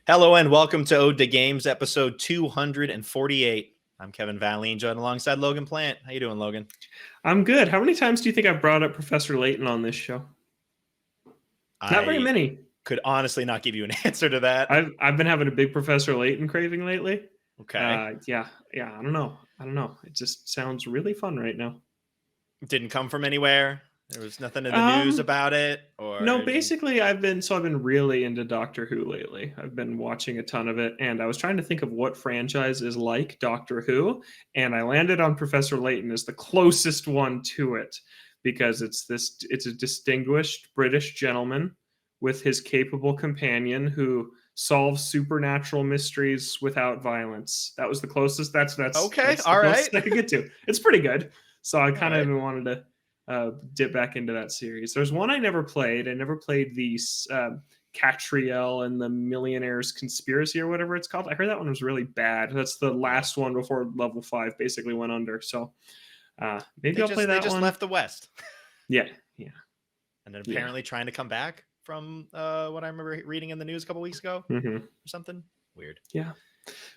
Hello and welcome to Ode to Games, episode 248. I'm Kevin Valley, joined alongside Logan Plant. How you doing, Logan? I'm good. How many times do you think I've brought up Professor Layton on this show? Not very I many. could honestly not give you an answer to that. I've been having a big Professor Layton craving lately. Okay. Yeah. I don't know. It just sounds really fun right now. Didn't come from anywhere. There was nothing in the news Um, about it, no, or basically I've been really into Doctor Who lately. I've been watching a ton of it, and I was trying to think of what franchise is like Doctor Who, and I landed on Professor Layton as the closest one to it because it's a distinguished British gentleman with his capable companion who solves supernatural mysteries without violence. That was the closest. That's okay. the All closest right. I could get to. It's pretty good. So I kind of All right. wanted to dip back into that series. There's one I never played. I never played the Catriel and the Millionaire's Conspiracy or whatever it's called. I heard that one was really bad. That's the last one before level 5 basically went under. So maybe I'll play that one. They just left the West. Yeah. And then apparently trying to come back from what I remember reading in the news a couple weeks ago or something. Weird. Yeah.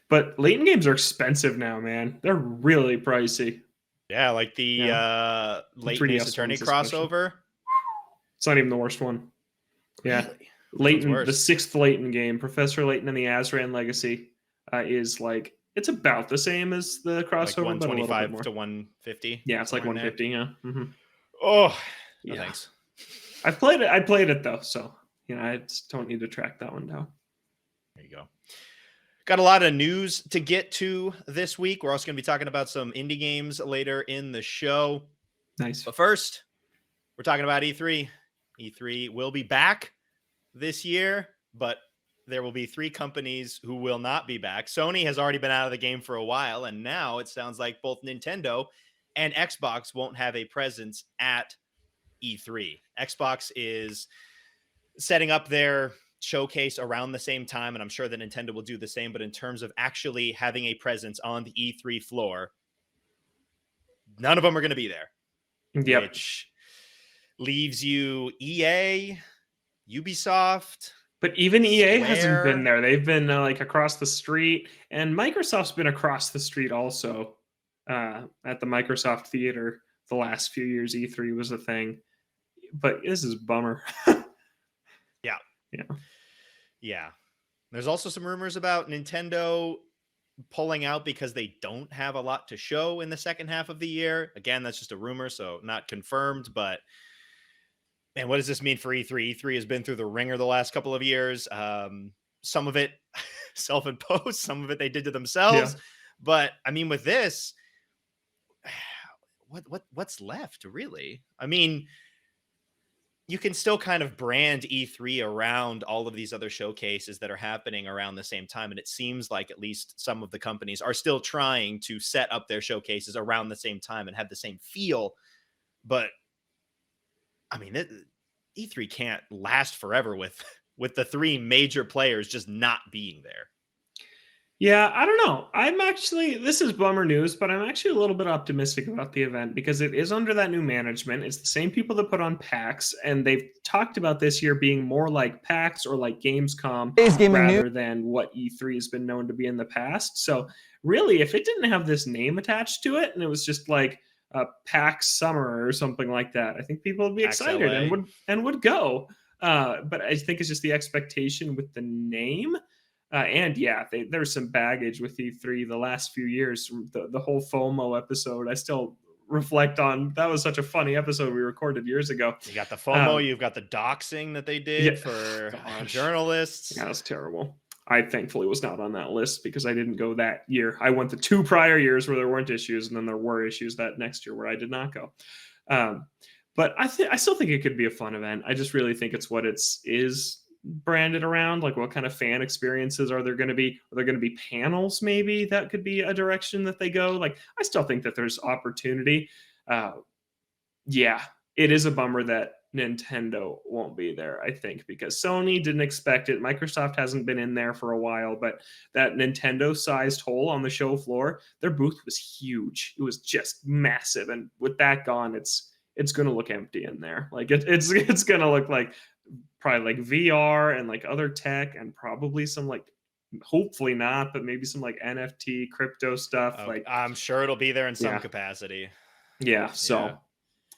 But Layton games are expensive now, man. They're really pricey. Yeah, like the Layton Ace Attorney crossover. It's not even the worst one. Yeah. Really? Layton, the 6th Layton game, Professor Layton and the Azran Legacy, is like, it's about the same as the crossover, like 125 but to 150. Yeah, it's like 150. Yeah. Mm-hmm. Oh, no, yeah. Thanks. I played it though, so I just don't need to track that one down. There you go. Got a lot of news to get to this week. We're also going to be talking about some indie games later in the show. Nice. But first, we're talking about E3. E3 will be back this year, but there will be 3 companies who will not be back. Sony has already been out of the game for a while, and now it sounds like both Nintendo and Xbox won't have a presence at E3. Xbox is setting up their showcase around the same time, and I'm sure that Nintendo will do the same, but in terms of actually having a presence on the E3 floor, none of them are going to be there. Yep. Which leaves you EA, Ubisoft. But even EA hasn't been there. They've been like across the street, and Microsoft's been across the street also at the Microsoft Theater the last few years. E3 was a thing, but this is a bummer. Yeah. There's also some rumors about Nintendo pulling out because they don't have a lot to show in the second half of the year. Again, that's just a rumor, so not confirmed, but man, what does this mean for E3? E3 has been through the ringer the last couple of years. Some of it self-imposed, some of it they did to themselves. Yeah. But I mean, with this, what's left really? I mean, you can still kind of brand E3 around all of these other showcases that are happening around the same time. And it seems like at least some of the companies are still trying to set up their showcases around the same time and have the same feel. But I mean, E3 can't last forever with the 3 major players just not being there. Yeah, I don't know. This is bummer news, but I'm actually a little bit optimistic about the event because it is under that new management. It's the same people that put on PAX, and they've talked about this year being more like PAX or like Gamescom rather than what E3 has been known to be in the past. So really, if it didn't have this name attached to it and it was just like a PAX Summer or something like that, I think people would be excited and would go. But I think it's just the expectation with the name. And yeah, there's some baggage with E3 the last few years. The whole FOMO episode, I still reflect on. That was such a funny episode we recorded years ago. You got the FOMO, you've got the doxing that they did for journalists. Yeah, that's terrible. I thankfully was not on that list because I didn't go that year. I went the 2 prior years where there weren't issues, and then there were issues that next year where I did not go. But I still think it could be a fun event. I just really think it's what is branded around, like what kind of fan experiences are there going to be? Are there going to be panels? Maybe that could be a direction that they go. Like, I still think that there's opportunity. Yeah, it is a bummer that Nintendo won't be there, I think, because Sony didn't expect it. Microsoft hasn't been in there for a while, but that Nintendo-sized hole on the show floor, their booth was huge. It was just massive, and with that gone, it's going to look empty in there. Like it's going to look like probably like VR and like other tech, and probably some like, hopefully not, but maybe some like NFT crypto stuff. Oh, Like, I'm sure it'll be there in some yeah, capacity. yeah. Yeah. So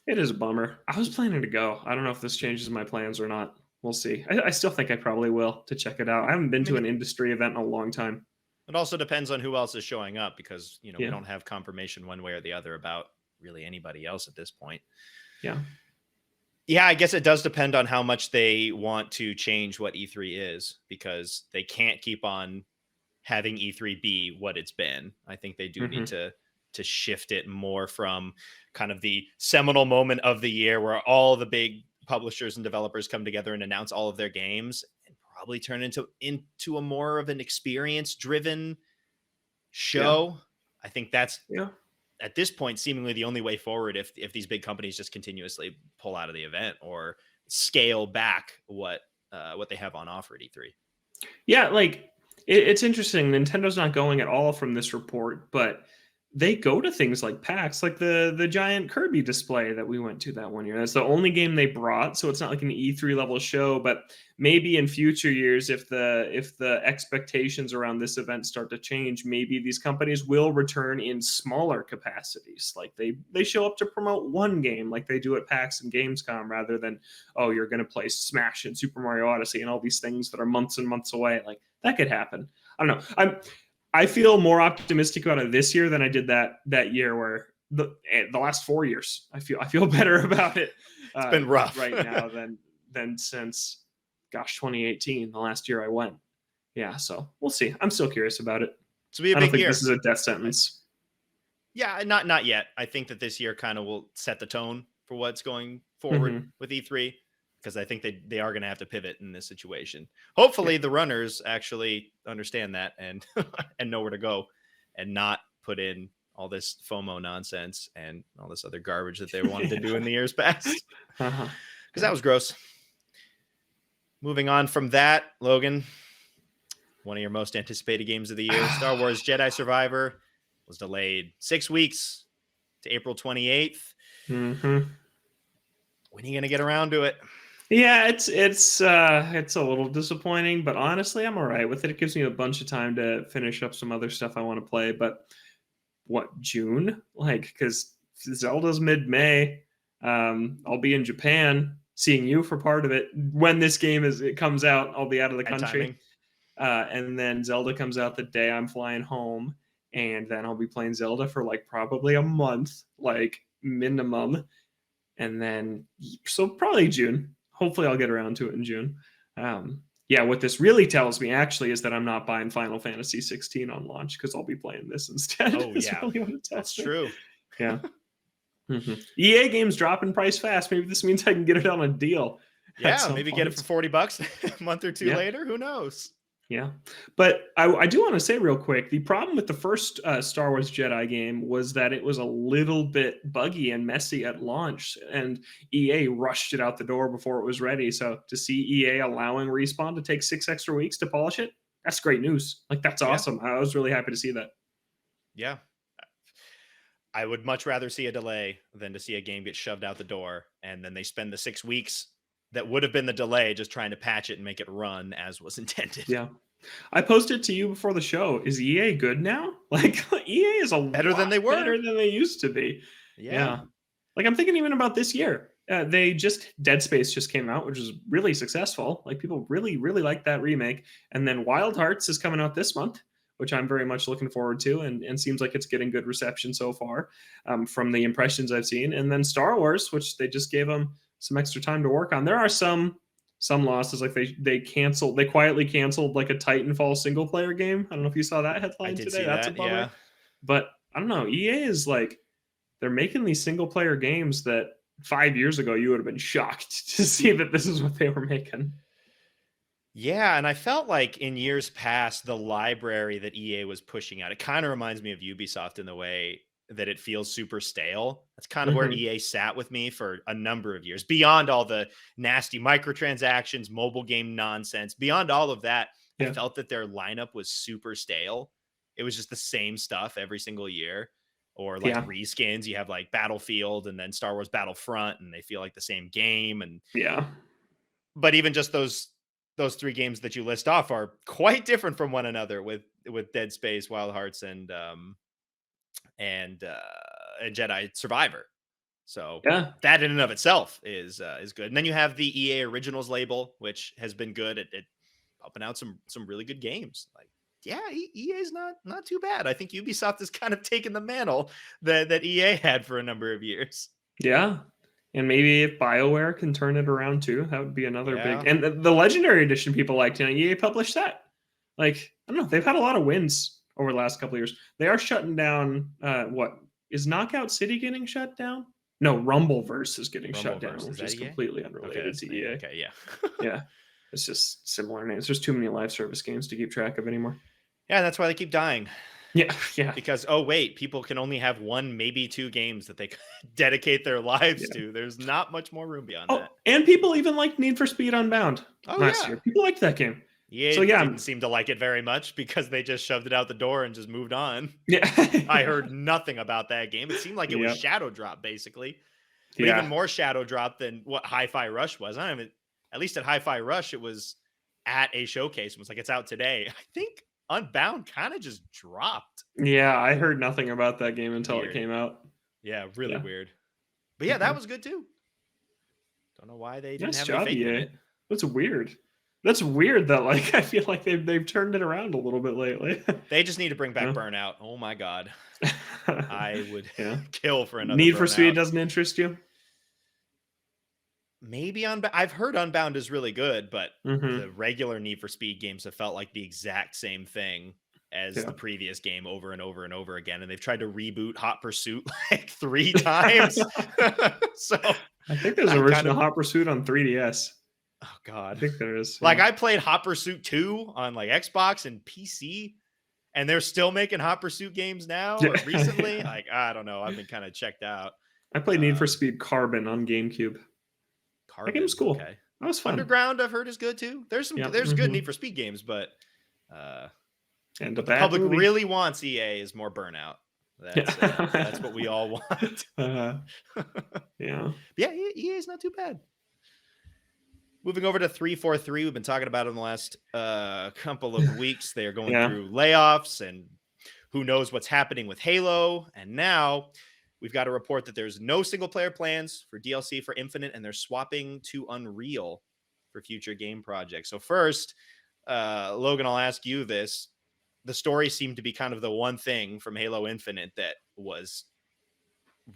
it is a bummer. I was planning to go. I don't know if this changes my plans or not. We'll see. I still think I probably will to check it out. I haven't I been to mean, an industry event in a long time. it also depends on who else is showing up because, we Yeah, don't have confirmation one way or the other about really anybody else at this point. yeah. Yeah, I guess it does depend on how much they want to change what E3 is because they can't keep on having E3 be what it's been. I think they do need Hmm. to shift it more from kind of the seminal moment of the year where all the big publishers and developers come together and announce all of their games and probably turn into a more of an experience driven Yeah, show. I think that's yeah. at this point seemingly the only way forward if these big companies just continuously pull out of the event or scale back what they have on offer at E3. Yeah, like it's interesting. Nintendo's not going at all from this report, but they go to things like PAX, like the giant Kirby display that we went to that one year. That's the only game they brought, so it's not like an E3 level show. But maybe in future years, if the expectations around this event start to change, maybe these companies will return in smaller capacities. Like they show up to promote one game, like they do at PAX and Gamescom, rather than, oh, you're going to play Smash and Super Mario Odyssey and all these things that are months and months away. Like that could happen. I don't know. I feel more optimistic about it this year than I did that year where the last 4 years. I feel better about it It's been rough. right now than since, gosh, 2018, the last year I went. Yeah, so we'll see. I'm still curious about it. This will be a I don't big think year. this is a death sentence. Yeah, not yet. I think that this year kind of will set the tone for what's going forward Hmm. with E3 because I think they are going to have to pivot in this situation. Yeah. Hopefully, the runners actually understand that and and know where to go, and not put in all this FOMO nonsense and all this other garbage that they wanted to do in the years past Uh-huh. because that Yeah. was gross. Moving on from that, Logan, one of your most anticipated games of the year, Star Wars Jedi Survivor, was delayed 6 weeks to April 28th. Hmm. When are you going to get around to it? Yeah, it's a little disappointing, but honestly, I'm all right with it. It gives me a bunch of time to finish up some other stuff I want to play. But what, June? Like, because Zelda's mid-May. I'll be in Japan seeing you for part of it. When this game it comes out, I'll be out of the Bad country. timing. And then Zelda comes out the day I'm flying home, and then I'll be playing Zelda for like probably a month, like minimum. And then so probably June. Hopefully I'll get around to it in June. Yeah, what this really tells me actually is that I'm not buying Final Fantasy 16 on launch because I'll be playing this instead. Oh, Is yeah. really what it That's tells me. true. Yeah. EA games drop in price fast. Maybe this means I can get it on a deal at Yeah, some maybe point. get it for $40 a month or two Yeah. later. Who knows? Yeah. But I do want to say real quick, the problem with the first Star Wars Jedi game was that it was a little bit buggy and messy at launch, and EA rushed it out the door before it was ready. So to see EA allowing Respawn to take 6 extra weeks to polish it, that's great news. Like, that's Yeah. awesome. I was really happy to see that. Yeah. I would much rather see a delay than to see a game get shoved out the door and then they spend the 6 weeks that would have been the delay just trying to patch it and make it run as was intended. Yeah. I posted to you before the show. Is EA good now? Like, EA is a Better than lot they were. better than they used to be. Yeah. Yeah. Like, I'm thinking even about this year. They just Dead Space just came out, which was really successful. Like, people really, really like that remake. And then Wild Hearts is coming out this month, which I'm very much looking forward to, and seems like it's getting good reception so far, from the impressions I've seen. And then Star Wars, which they just gave them some extra time to work on. There are some losses, like they quietly canceled like a Titanfall single player game. I don't know if you saw that I headline did today. see That's a that. bummer. Yeah. But I don't know. EA is like, they're making these single player games that 5 years ago you would have been shocked to see that this is what they were making. Yeah, and I felt like in years past, the library that EA was pushing out, it kind of reminds me of Ubisoft in the way that it feels super stale. That's kind of where Mhm. EA sat with me for a number of years. Beyond all the nasty microtransactions, mobile game nonsense, beyond all of that, I Yeah. felt that their lineup was super stale. It was just the same stuff every single year. Or like Yeah. reskins, you have like Battlefield and then Star Wars Battlefront, and they feel like the same game. And Yeah. but even just those 3 games that you list off are quite different from one another with Dead Space, Wild Hearts, and Jedi Survivor. So Yeah. that in and of itself is good. And then you have the EA Originals label, which has been good at pumping out some really good games. Like, yeah, EA is not too bad. I think Ubisoft has kind of taken the mantle that EA had for a number of years. Yeah. And maybe if BioWare can turn it around too, that would be another Yeah. big. And the Legendary Edition people liked, EA published that. Like, I don't know, they've had a lot of wins over the last couple of years. They are shutting down. What is Knockout City getting shut down? No, Rumbleverse is getting shut down, Rumbleverse, which is is that EA? completely Okay, unrelated that's to me. EA. Okay, yeah. Yeah, it's just similar names. There's too many live service games to keep track of anymore. Yeah, that's why they keep dying. Yeah, yeah. Because, oh wait, people can only have 1, maybe 2 games that they dedicate their lives to. There's not much more room beyond that. And people even liked Need for Speed Unbound last year. People liked that game. EA So yeah, didn't seem to like it very much because they just shoved it out the door and just moved on. yeah. I heard nothing about that game. It seemed like it was shadow drop, basically. But even more shadow drop than what Hi-Fi Rush was. I don't even, at least at Hi-Fi Rush, it was at a showcase. It was like, it's out today. I think Unbound kind of just dropped. Yeah, I heard nothing about that game until it came out. Yeah, really weird. But yeah, that was good too. Don't know why they didn't have any faith in it. That's weird. That's weird that, like, I feel like they've turned it around a little bit lately. They just need to bring back Burnout. Oh my god. I would kill for another Need Burnout. for Speed doesn't interest you? Maybe I've heard Unbound is really good, but the regular Need for Speed games have felt like the exact same thing as the previous game over and over and over again. And they've tried to reboot Hot Pursuit like 3 times. So I think there's original Hot Pursuit on 3DS. Oh god. I think there is. Like I played Hot Pursuit 2 on like Xbox and PC, and they're still making Hot Pursuit games now or recently. Like, I don't know. I've been kind of checked out. I played Need for Speed Carbon on GameCube. That game was cool. Okay. That was fun. Underground, I've heard, is good too. There's good Need for Speed games, but and what the public really wants EA is more Burnout. That's what we all want. Yeah, EA is not too bad. Moving over to 343, we've been talking about it in the last couple of weeks. They are going through layoffs, and who knows what's happening with Halo. And now we've got a report that there's no single-player plans for DLC for Infinite, and they're swapping to Unreal for future game projects. So first, Logan, I'll ask you this. The story seemed to be kind of the one thing from Halo Infinite that was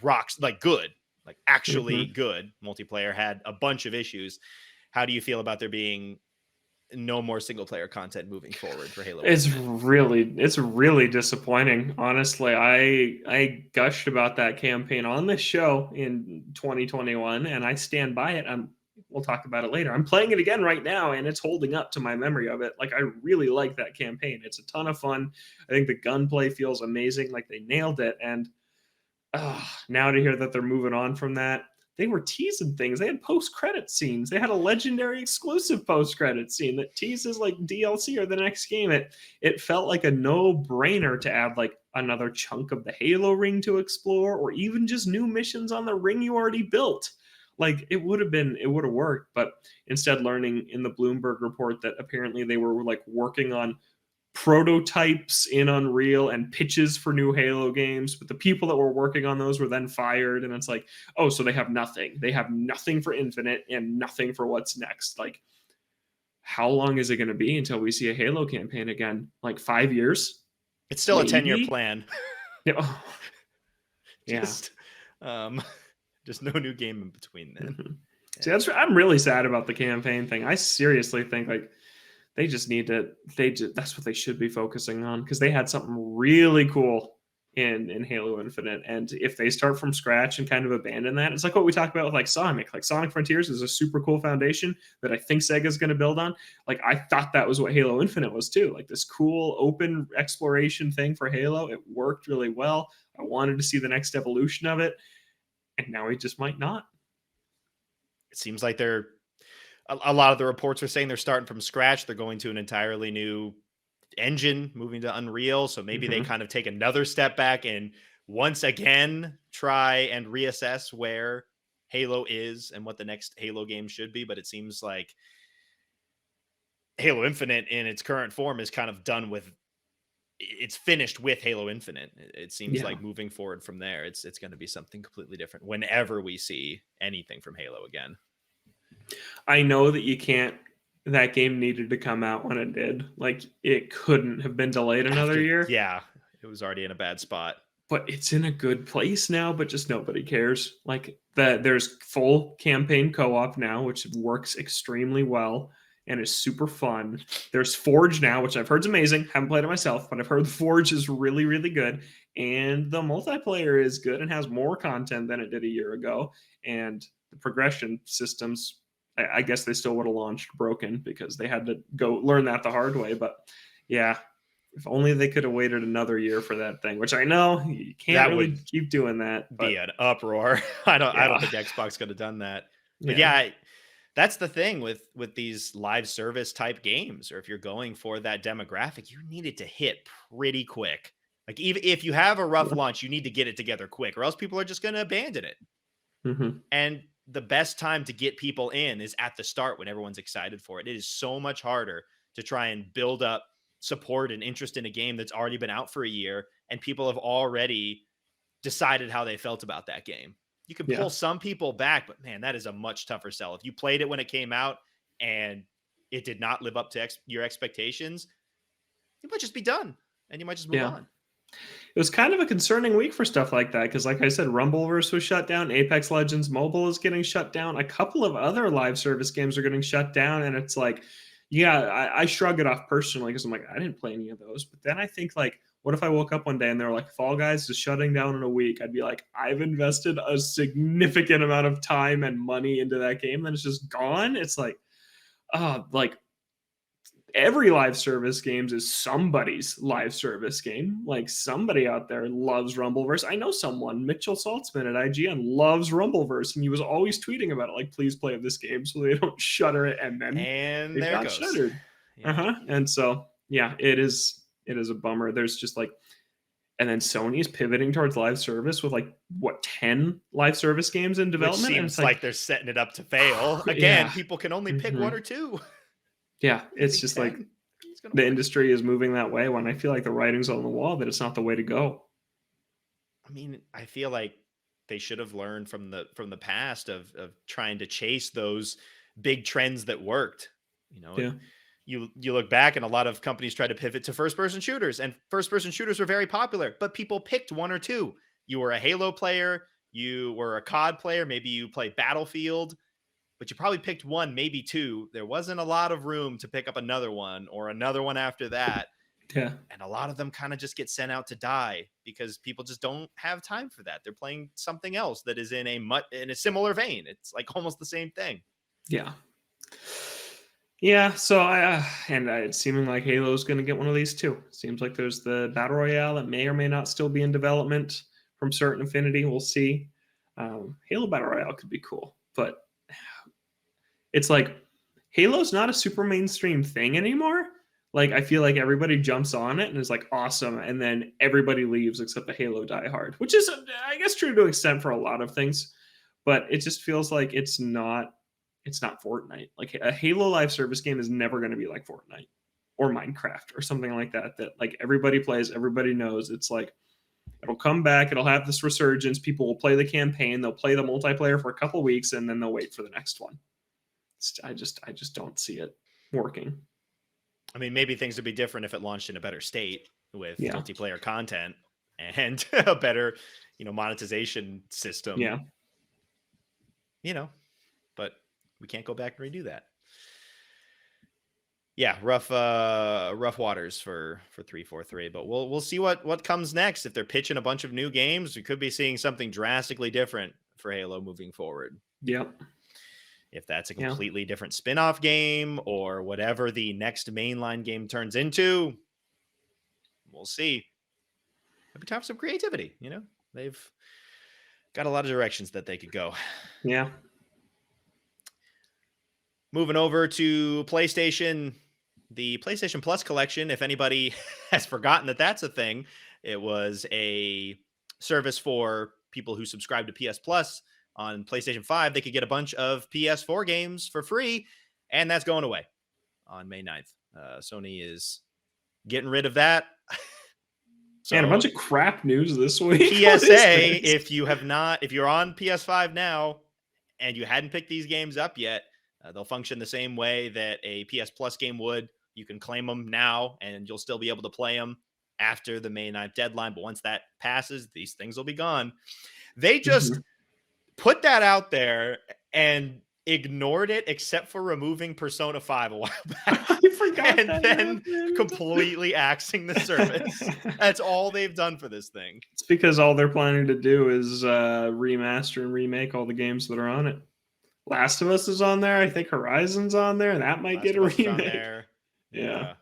good, like actually good. Multiplayer had a bunch of issues. How do you feel about there being no more single player content moving forward for Halo? It's really disappointing. Honestly, I gushed about that campaign on this show in 2021, and I stand by it. We'll talk about it later. I'm playing it again right now, and it's holding up to my memory of it. Like, I really like that campaign. It's a ton of fun. I think the gunplay feels amazing. Like, they nailed it. And now to hear that they're moving on from that, they were teasing things. They had post-credit scenes. They had a legendary exclusive post-credit scene that teases like DLC or the next game. It felt like a no-brainer to add like another chunk of the Halo ring to explore, or even just new missions on the ring you already built. Like, it would have worked, but instead learning in the Bloomberg report that apparently they were like working on prototypes in Unreal and pitches for new Halo games, but the people that were working on those were then fired, and it's like, oh, so they have nothing. They have nothing for Infinite and nothing for what's next. Like, how long is it going to be until we see a Halo campaign again? Like 5 years? It's still a 10-year plan. Just no new game in between then. See, I'm really sad about the campaign thing. I seriously think like they just need to. That's what they should be focusing on, because they had something really cool in Halo Infinite, and if they start from scratch and kind of abandon that, it's like what we talked about with like Sonic. Like, Sonic Frontiers is a super cool foundation that I think Sega's going to build on. Like, I thought that was what Halo Infinite was too. Like, this cool open exploration thing for Halo. It worked really well. I wanted to see the next evolution of it, and now we just might not. It seems like a lot of the reports are saying they're starting from scratch. They're going to an entirely new engine, moving to Unreal. So maybe they kind of take another step back and once again try and reassess where Halo is and what the next Halo game should be, but it seems like Halo Infinite in its current form is kind of done with, it's finished with Halo Infinite. It seems Yeah. like moving forward from there, it's going to be something completely different whenever we see anything from Halo again. I know that you can't. That game needed to come out when it did. Like, it couldn't have been delayed another year. Yeah, it was already in a bad spot. But it's in a good place now, but just nobody cares. Like, there's full campaign co-op now, which works extremely well and is super fun. There's Forge now, which I've heard is amazing. Haven't played it myself, but I've heard Forge is really, really good. And the multiplayer is good and has more content than it did a year ago. And the progression systems, I guess they still would have launched broken because they had to go learn that the hard way. But yeah, if only they could have waited another year for that thing, which I know you can't That really would keep doing that. But be an uproar. I don't yeah, think Xbox could have done that. But yeah, that's the thing with these live service type games, or if you're going for that demographic, you need it to hit pretty quick. Like, even if you have a rough yeah. launch, you need to get it together quick, or else people are just going to abandon it. Mm-hmm. And the best time to get people in is at the start when everyone's excited for it. It is so much harder to try and build up support and interest in a game that's already been out for a year and people have already decided how they felt about that game. You can Yeah. pull some people back, but man, that is a much tougher sell. If you played it when it came out and it did not live up to your expectations, you might just be done and you might just move Yeah. on. It was kind of a concerning week for stuff like that because, like I said, Rumbleverse was shut down. Apex Legends Mobile is getting shut down. A couple of other live service games are getting shut down, and it's like, yeah, I shrug it off personally because I'm like, I didn't play any of those. But then I think, like, what if I woke up one day and they were like, Fall Guys is shutting down in a week? I'd be like, I've invested a significant amount of time and money into that game, then it's just gone. It's like every live service games is somebody's live service game. Like, somebody out there loves Rumbleverse. I know someone, Mitchell Saltzman at IGN, loves Rumbleverse, and he was always tweeting about it, like, please play this game so they don't shutter it. And then And it there it got goes. shuttered. Yeah. And so, yeah, it is a bummer. There's just like, and then Sony's pivoting towards live service with like, what, 10 live service games in Which development? And seems it's like they're setting it up to fail. Again, yeah. people can only pick one or two. Yeah, it's Using just 10, like it's gonna the work. industry is moving that way when I feel like the writing's on the wall that it's not the way to go. I mean, I feel like they should have learned from the past of trying to chase those big trends that worked. You know, Yeah. you look back and a lot of companies tried to pivot to first person shooters, and first person shooters were very popular, but people picked one or two. You were a Halo player, you were a COD player, maybe you played Battlefield, but you probably picked one, maybe two. There wasn't a lot of room to pick up another one or another one after that. Yeah. And a lot of them kind of just get sent out to die because people just don't have time for that. They're playing something else that is in a similar vein. It's like almost the same thing. Yeah. Yeah. So it's seeming like Halo's going to get one of these too. Seems like there's the Battle Royale that may or may not still be in development from Certain Affinity. We'll see. Halo Battle Royale could be cool, but it's like Halo's not a super mainstream thing anymore. Like, I feel like everybody jumps on it and is like awesome, and then everybody leaves except the Halo diehard, which is, I guess, true to an extent for a lot of things. But it just feels like it's not Fortnite. Like, a Halo live service game is never going to be like Fortnite or Minecraft or something like that. That like everybody plays, everybody knows. It's like it'll come back, it'll have this resurgence. People will play the campaign, they'll play the multiplayer for a couple of weeks, and then they'll wait for the next one. I just don't see it working. I mean, maybe things would be different if it launched in a better state with multiplayer content and a better, monetization system. Yeah. But we can't go back and redo that. Yeah, rough waters for 343, but we'll see what comes next. If they're pitching a bunch of new games, we could be seeing something drastically different for Halo moving forward. Yep. If that's a completely different spin-off game or whatever the next mainline game turns into, we'll see. Maybe time for some creativity. They've got a lot of directions that they could go. Yeah. Moving over to PlayStation, the PlayStation Plus collection, if anybody has forgotten that that's a thing, it was a service for people who subscribe to PS Plus on PlayStation 5, they could get a bunch of PS4 games for free, and that's going away on May 9th. Sony is getting rid of that. So, and a bunch of crap news this week. PSA, if you're on PS5 now and you hadn't picked these games up yet, they'll function the same way that a PS Plus game would. You can claim them now and you'll still be able to play them after the May 9th deadline. But once that passes, these things will be gone. They just put that out there and ignored it, except for removing Persona 5 a while back. I forgot and then completely axing the service. That's all they've done for this thing. It's because all they're planning to do is remaster and remake all the games that are on it. Last of Us is on there. I think Horizon's on there, and that might get a remake. Yeah.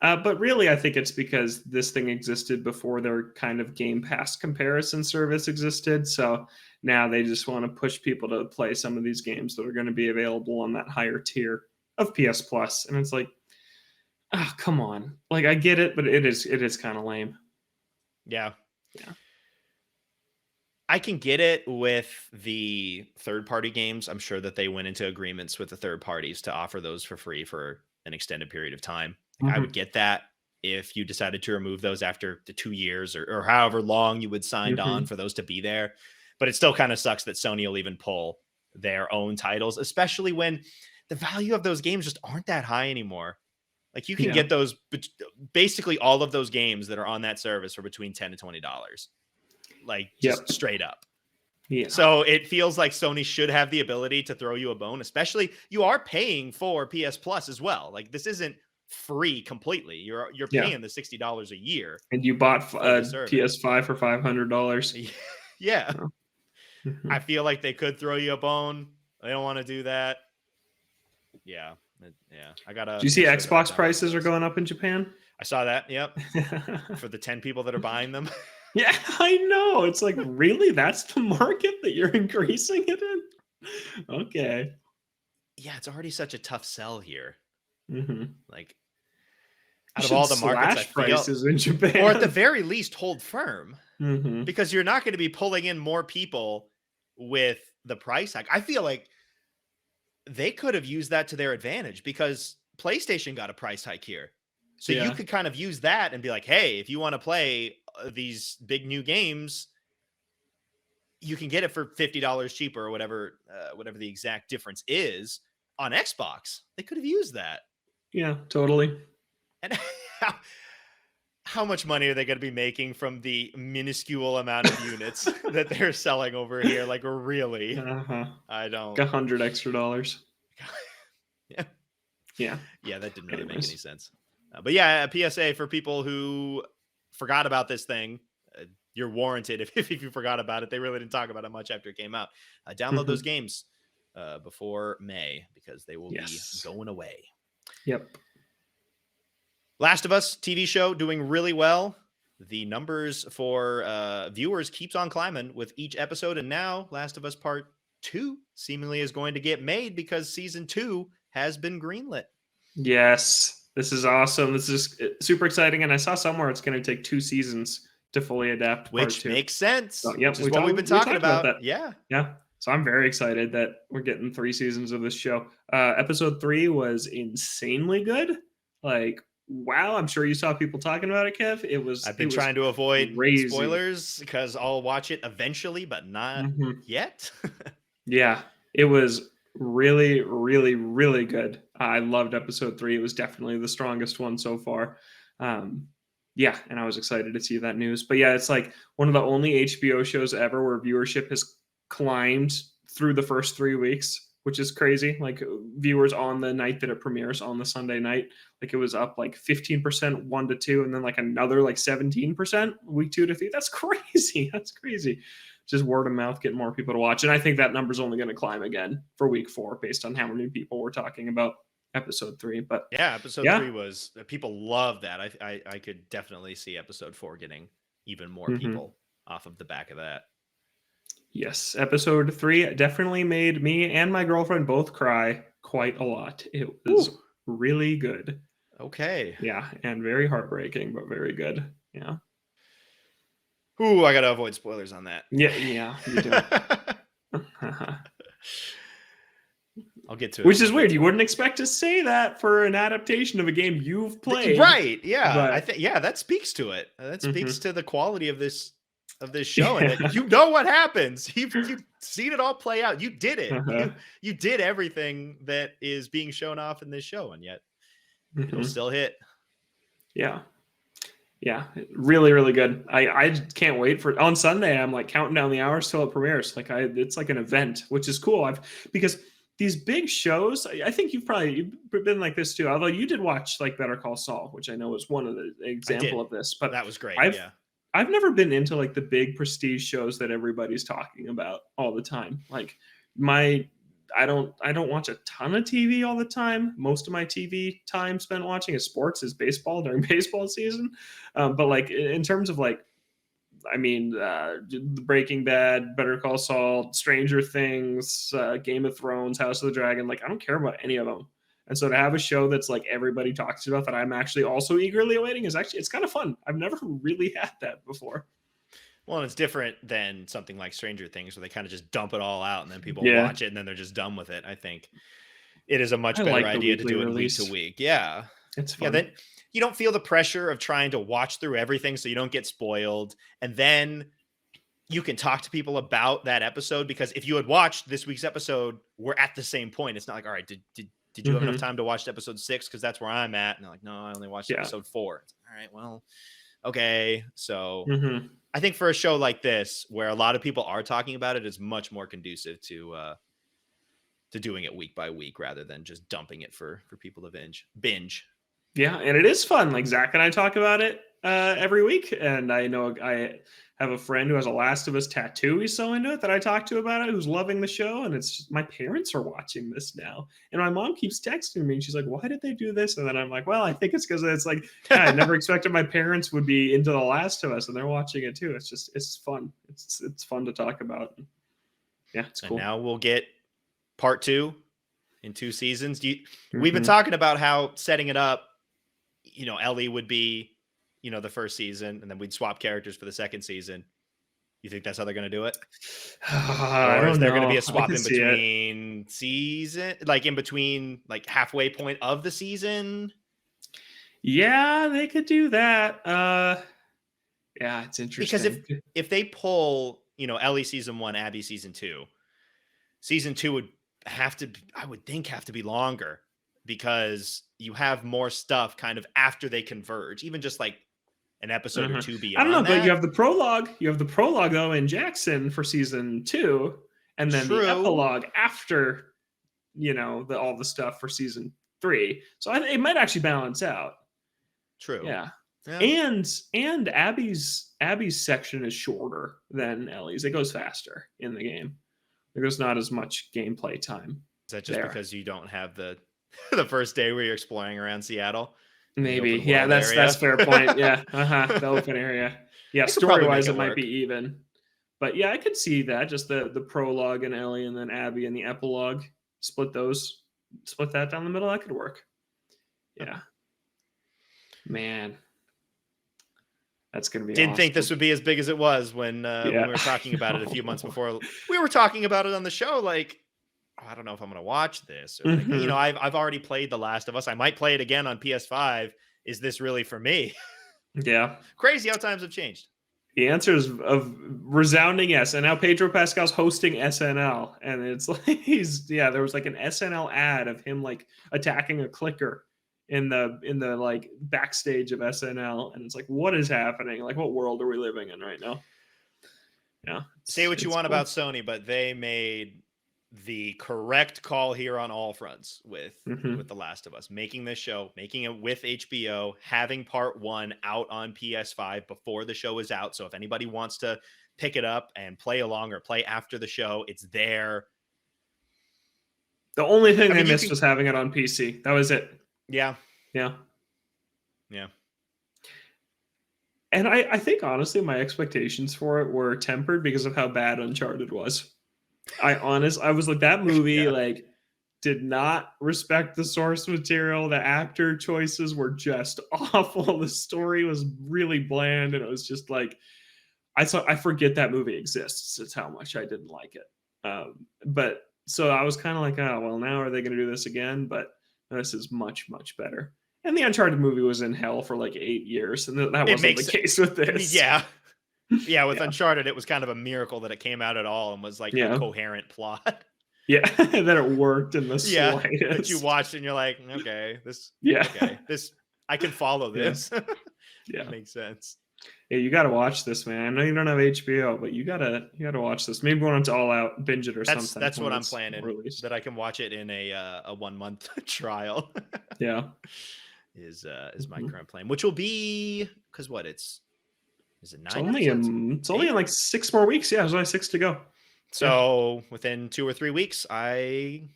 But really, I think it's because this thing existed before their kind of Game Pass comparison service existed. So now they just want to push people to play some of these games that are going to be available on that higher tier of PS Plus. And it's like, oh, come on. Like, I get it, but it is kind of lame. Yeah. I can get it with the third-party games. I'm sure that they went into agreements with the third parties to offer those for free for an extended period of time. I would get that if you decided to remove those after the 2 years or however long you would signed on for those to be there. But it still kind of sucks that Sony will even pull their own titles, especially when the value of those games just aren't that high anymore. Like, you can get those, basically all of those games that are on that service for between $10 and $20. Like, just straight up. Yeah. So it feels like Sony should have the ability to throw you a bone, especially you are paying for PS Plus as well. Like, this isn't free completely. You're paying the $60 a year. And you bought PS5 for $500. Yeah. I feel like they could throw you a bone. They don't want to do that. Yeah. I gotta. Do you see Xbox prices are going up in Japan? I saw that. Yep. For the 10 people that are buying them. Yeah, I know. It's like, really? That's the market that you're increasing it in? Okay. Yeah, it's already such a tough sell here. Like, out of all the markets, I feel, prices in Japan, or at the very least, hold firm, because you're not going to be pulling in more people with the price hike. I feel like they could have used that to their advantage because PlayStation got a price hike here. So you could kind of use that and be like, hey, if you want to play these big new games, you can get it for $50 cheaper or whatever the exact difference is on Xbox. They could have used that. Yeah, totally. And how much money are they going to be making from the minuscule amount of units that they're selling over here? Like, really? I don't. $100 extra. Yeah, that didn't really make any sense. But yeah, a PSA for people who forgot about this thing. You're warranted if you forgot about it. They really didn't talk about it much after it came out. Download those games before May because they will be going away. Yep. Last of Us TV show doing really well. The numbers for viewers keeps on climbing with each episode. And now Last of Us Part 2 seemingly is going to get made because season 2 has been greenlit. Yes. This is awesome. This is super exciting. And I saw somewhere it's going to take 2 seasons to fully adapt. Which makes sense. So, yep, which is what we've been talking about. That. Yeah. So I'm very excited that we're getting 3 seasons of this show. Episode 3 was insanely good. Like, wow. I'm sure you saw people talking about it, Kev. I've been trying to avoid spoilers because I'll watch it eventually, but not yet. Yeah. It was really, really, really good. I loved episode 3. It was definitely the strongest one so far. And I was excited to see that news. But yeah, it's like one of the only HBO shows ever where viewership has climbed through the first 3 weeks, which is crazy. Like, viewers on the night that it premieres on the Sunday night, like, it was up like 15% 1 to 2, and then like another like 17% week 2 to 3. That's crazy. That's crazy. Just word of mouth, getting more people to watch. And I think that number's only going to climb again for week 4 based on how many people were talking about episode 3. But yeah, episode 3 was, people love that. I could definitely see episode 4 getting even more people off of the back of that. Yes, episode 3 definitely made me and my girlfriend both cry quite a lot. It was really good. Okay. Yeah, and very heartbreaking, but very good. Yeah. Ooh, I gotta avoid spoilers on that. Yeah, you do. I'll get to it. Which is weird. You wouldn't expect to say that for an adaptation of a game you've played. Right. Yeah. But I think that speaks to it. That speaks to the quality of this show, and that you know what happens. You've seen it all play out. You did it. You did everything that is being shown off in this show, and yet it'll still hit. Yeah. Really, really good. I can't wait for on Sunday. I'm like counting down the hours till it premieres. Like it's like an event, which is cool. Because these big shows, I think you've been like this too. Although you did watch like Better Call Saul, which I know is one of the example of this. But that was great. I've never been into like the big prestige shows that everybody's talking about all the time. Like I don't watch a ton of TV all the time. Most of my TV time spent watching is sports, is baseball during baseball season. But like in terms of like, I mean, Breaking Bad, Better Call Saul, Stranger Things, Game of Thrones, House of the Dragon, like I don't care about any of them. And so to have a show that's like everybody talks about that I'm actually also eagerly awaiting it's kind of fun. I've never really had that before. Well, it's different than something like Stranger Things where they kind of just dump it all out and then people watch it and then they're just done with it. I think it is a much better idea to do it week to week. Yeah. It's fun. Yeah, then you don't feel the pressure of trying to watch through everything so you don't get spoiled. And then you can talk to people about that episode, because if you had watched this week's episode, we're at the same point. It's not like, all right, did you have enough time to watch episode 6? Because that's where I'm at. And they're like, no, I only watched episode 4. All right, well, okay. So I think for a show like this, where a lot of people are talking about it, is much more conducive to doing it week by week rather than just dumping it for people to binge. Yeah, and it is fun. Like Zach and I talk about it every week, and I know I have a friend who has a Last of Us tattoo. He's so into it that I talk to about it, who's loving the show. And it's just, my parents are watching this now. And my mom keeps texting me and she's like, why did they do this? And then I'm like, well, I think it's because it's like, I never expected my parents would be into The Last of Us, and they're watching it too. It's fun. It's fun to talk about. Yeah, it's cool. And now we'll get part 2 in 2 seasons. We've been talking about how setting it up, Ellie would be, the first season, and then we'd swap characters for the second season. You think that's how they're going to do it? Or is there going to be a swap in between season, like in between, like halfway point of the season? Yeah, they could do that. Yeah, it's interesting. Because if they pull, Ellie season 1, Abby season 2, season 2 would have to be longer, because you have more stuff kind of after they converge, even just like an episode or 2 beyond. I don't know, that. but you have the prologue. You have the prologue though in Jackson for season 2, and then the epilogue after, all the stuff for season 3. So it might actually balance out. True. Yeah. And Abby's section is shorter than Ellie's. It goes faster in the game. There's not as much gameplay time. Is that just because you don't have the first day where you're exploring around Seattle? Maybe. Yeah, that's fair point. Yeah. The open area. Yeah, story-wise, it might be even. But yeah, I could see that. Just the prologue and Ellie, and then Abby and the epilogue. Split that down the middle. That could work. Yeah. Man. That's going to be Didn't awesome. think this would be as big as it was when we were talking about it a few months before. We were talking about it on the show, like, I don't know if I'm going to watch this. Or like, I've already played The Last of Us. I might play it again on PS5. Is this really for me? Yeah. Crazy how times have changed. The answer is a resounding yes. And now Pedro Pascal's hosting SNL. And it's like, there was like an SNL ad of him like attacking a clicker in the like backstage of SNL. And it's like, what is happening? Like, what world are we living in right now? Yeah. Say what you want about Sony, but they made the correct call here on all fronts with The Last of Us, making this show, making it with HBO, having part 1 out on PS5 before the show is out. So if anybody wants to pick it up and play along or play after the show, it's there. The only thing they missed was having it on PC. That was it. Yeah. And I think honestly my expectations for it were tempered because of how bad Uncharted was. I was like, that movie like did not respect the source material. The actor choices were just awful. The story was really bland, and it was just like, I forget that movie exists. It's how much I didn't like it. But so I was kind of like, oh well, now are they going to do this again? But this is much better. And the Uncharted movie was in hell for like 8 years, and that wasn't the case with this. Yeah. Yeah, with Yeah. Uncharted, it was kind of a miracle that it came out at all and was like a Yeah. coherent plot. Yeah, that it worked in the Yeah, slightest. that you watched and you're like, okay, Yeah. this I can follow Yeah. this. Yeah. That makes sense. Yeah, you got to watch this, man. I know you don't have HBO, but you gotta watch this. Maybe go on to All Out, binge it or something. That's what when I'm it's planning. released. That I can watch it in a 1 month trial. Yeah, is my Mhm. current plan, which will be because what is it 9 it's only episodes? it's only in like 6 more weeks. Yeah, there's only 6 to go. So within 2 or 3 weeks, I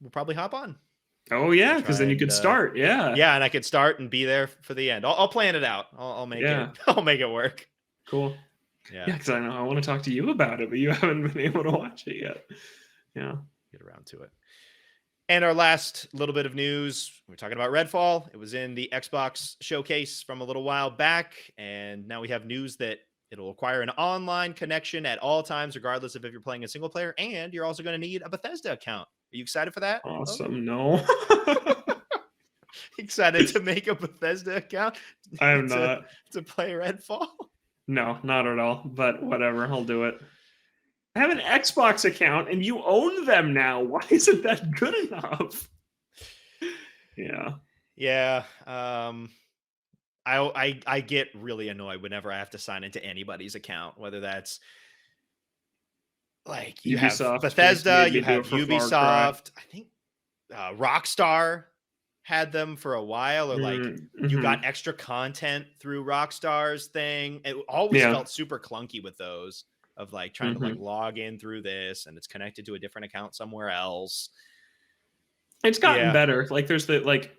will probably hop on. Oh yeah, I'll because try then you and, could start. Yeah, Yeah, and I could start and be there for the end. I'll plan it out. I'll make Yeah. it. I'll make it work. cool. Yeah, Yeah, because I know I want to talk to you about it, but you haven't been able to watch it yet. Yeah. get around to it. And our last little bit of news, we're talking about Redfall. It was in the Xbox showcase from a little while back, and now we have news that it'll require an online connection at all times, regardless of if you're playing a single player, and you're also going to need a Bethesda account. Are you excited for that? Awesome. No, Excited to make a Bethesda account? I am not. To play Redfall? No, not at all. But whatever, I'll do it. I have an Xbox account, and you own them now. Why isn't that good enough? Yeah. Yeah. I get really annoyed whenever I have to sign into anybody's account, whether that's like you have Ubisoft Bethesda, made me you do it have for Far Cry. Ubisoft. I think Rockstar had them for a while, or like you got extra content through Rockstar's thing. It always Yeah. felt super clunky with those of like trying to like log in through this and it's connected to a different account somewhere else. It's gotten Yeah. better. Like there's the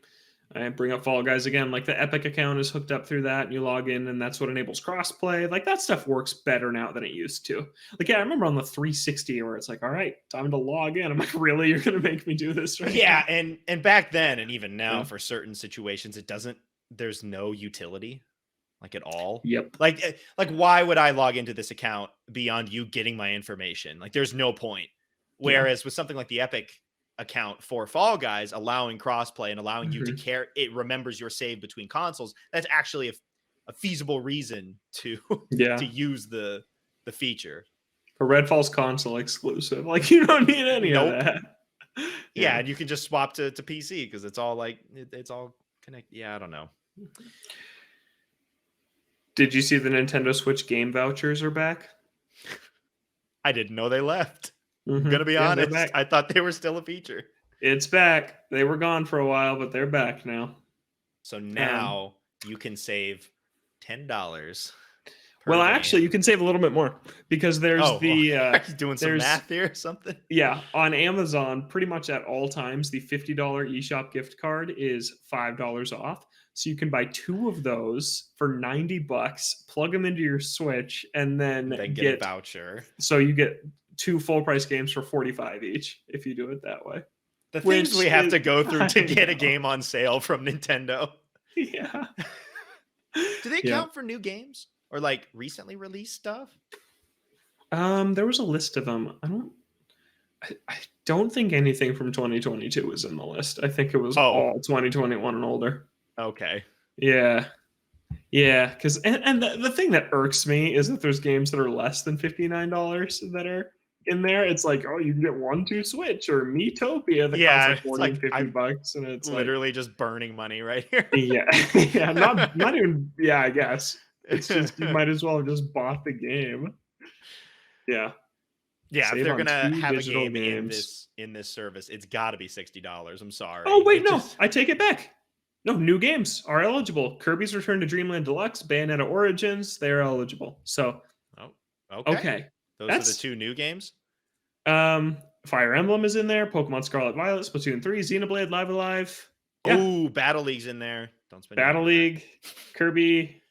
I bring up Fall Guys again. Like the Epic account is hooked up through that, and you log in, and that's what enables crossplay. Like that stuff works better now than it used to. Like yeah, I remember on the 360 where it's like, all right, time to log in. I'm like, really, you're gonna make me do this right Yeah, now? and back then and even now Yeah. for certain situations, there's no utility like at all. Yep. Like why would I log into this account beyond you getting my information? Like there's no point. Whereas with something like the Epic account for Fall Guys, allowing crossplay and allowing you to care, it remembers your save between consoles. That's actually a feasible reason to Yeah. to use the feature. For Redfall's console exclusive. Like you don't need any Nope. of that. Yeah, and you can just swap to PC because it's all like it's all connected. Yeah, I don't know. Did you see the Nintendo Switch game vouchers are back? I didn't know they left. I'm Mhm. gonna be Yeah, they're honest. back. I thought they were still a feature. It's back. They were gone for a while, but they're back now. So now you can save $10. Well, actually, you can save a little bit more because there's are you doing some there's- math here or something? Yeah, on Amazon, pretty much at all times, the $50 eShop gift card is $5 off. So you can buy 2 of those for $90, plug them into your Switch, and then get a voucher. So you get 2 full price games for $45 each if you do it that way. The things Which we have to is- go through to I get a know. game on sale from Nintendo. Yeah. Do they Yeah. count for new games or like recently released stuff? There was a list of them. I don't think anything from 2022 was in the list. I think it was all 2021 and older. Okay. Yeah. Yeah, because and the thing that irks me is that there's games that are less than $59 that are in there. It's like, oh, you can get 1-2 Switch or Miitopia that Yeah, costs it's like 40 like, and 50 I'm bucks, and it's literally just burning money right here. like, yeah, not even. Yeah, I guess it's just you might as well have just bought the game. Yeah, Yeah, Save if they're on gonna 2 have a digital game games. in this service, it's got to be $60. I'm sorry. Oh wait, It no, just- I take it back. No, new games are eligible. Kirby's Return to Dreamland Deluxe, Bayonetta Origins, they're eligible. So okay. Those are the That's- 2 new games. Fire Emblem is in there. Pokemon Scarlet Violet, Splatoon 3, Xenoblade, Live Alive. Yeah. Oh, Battle League's in there. Don't spend your Battle money on League, Kirby,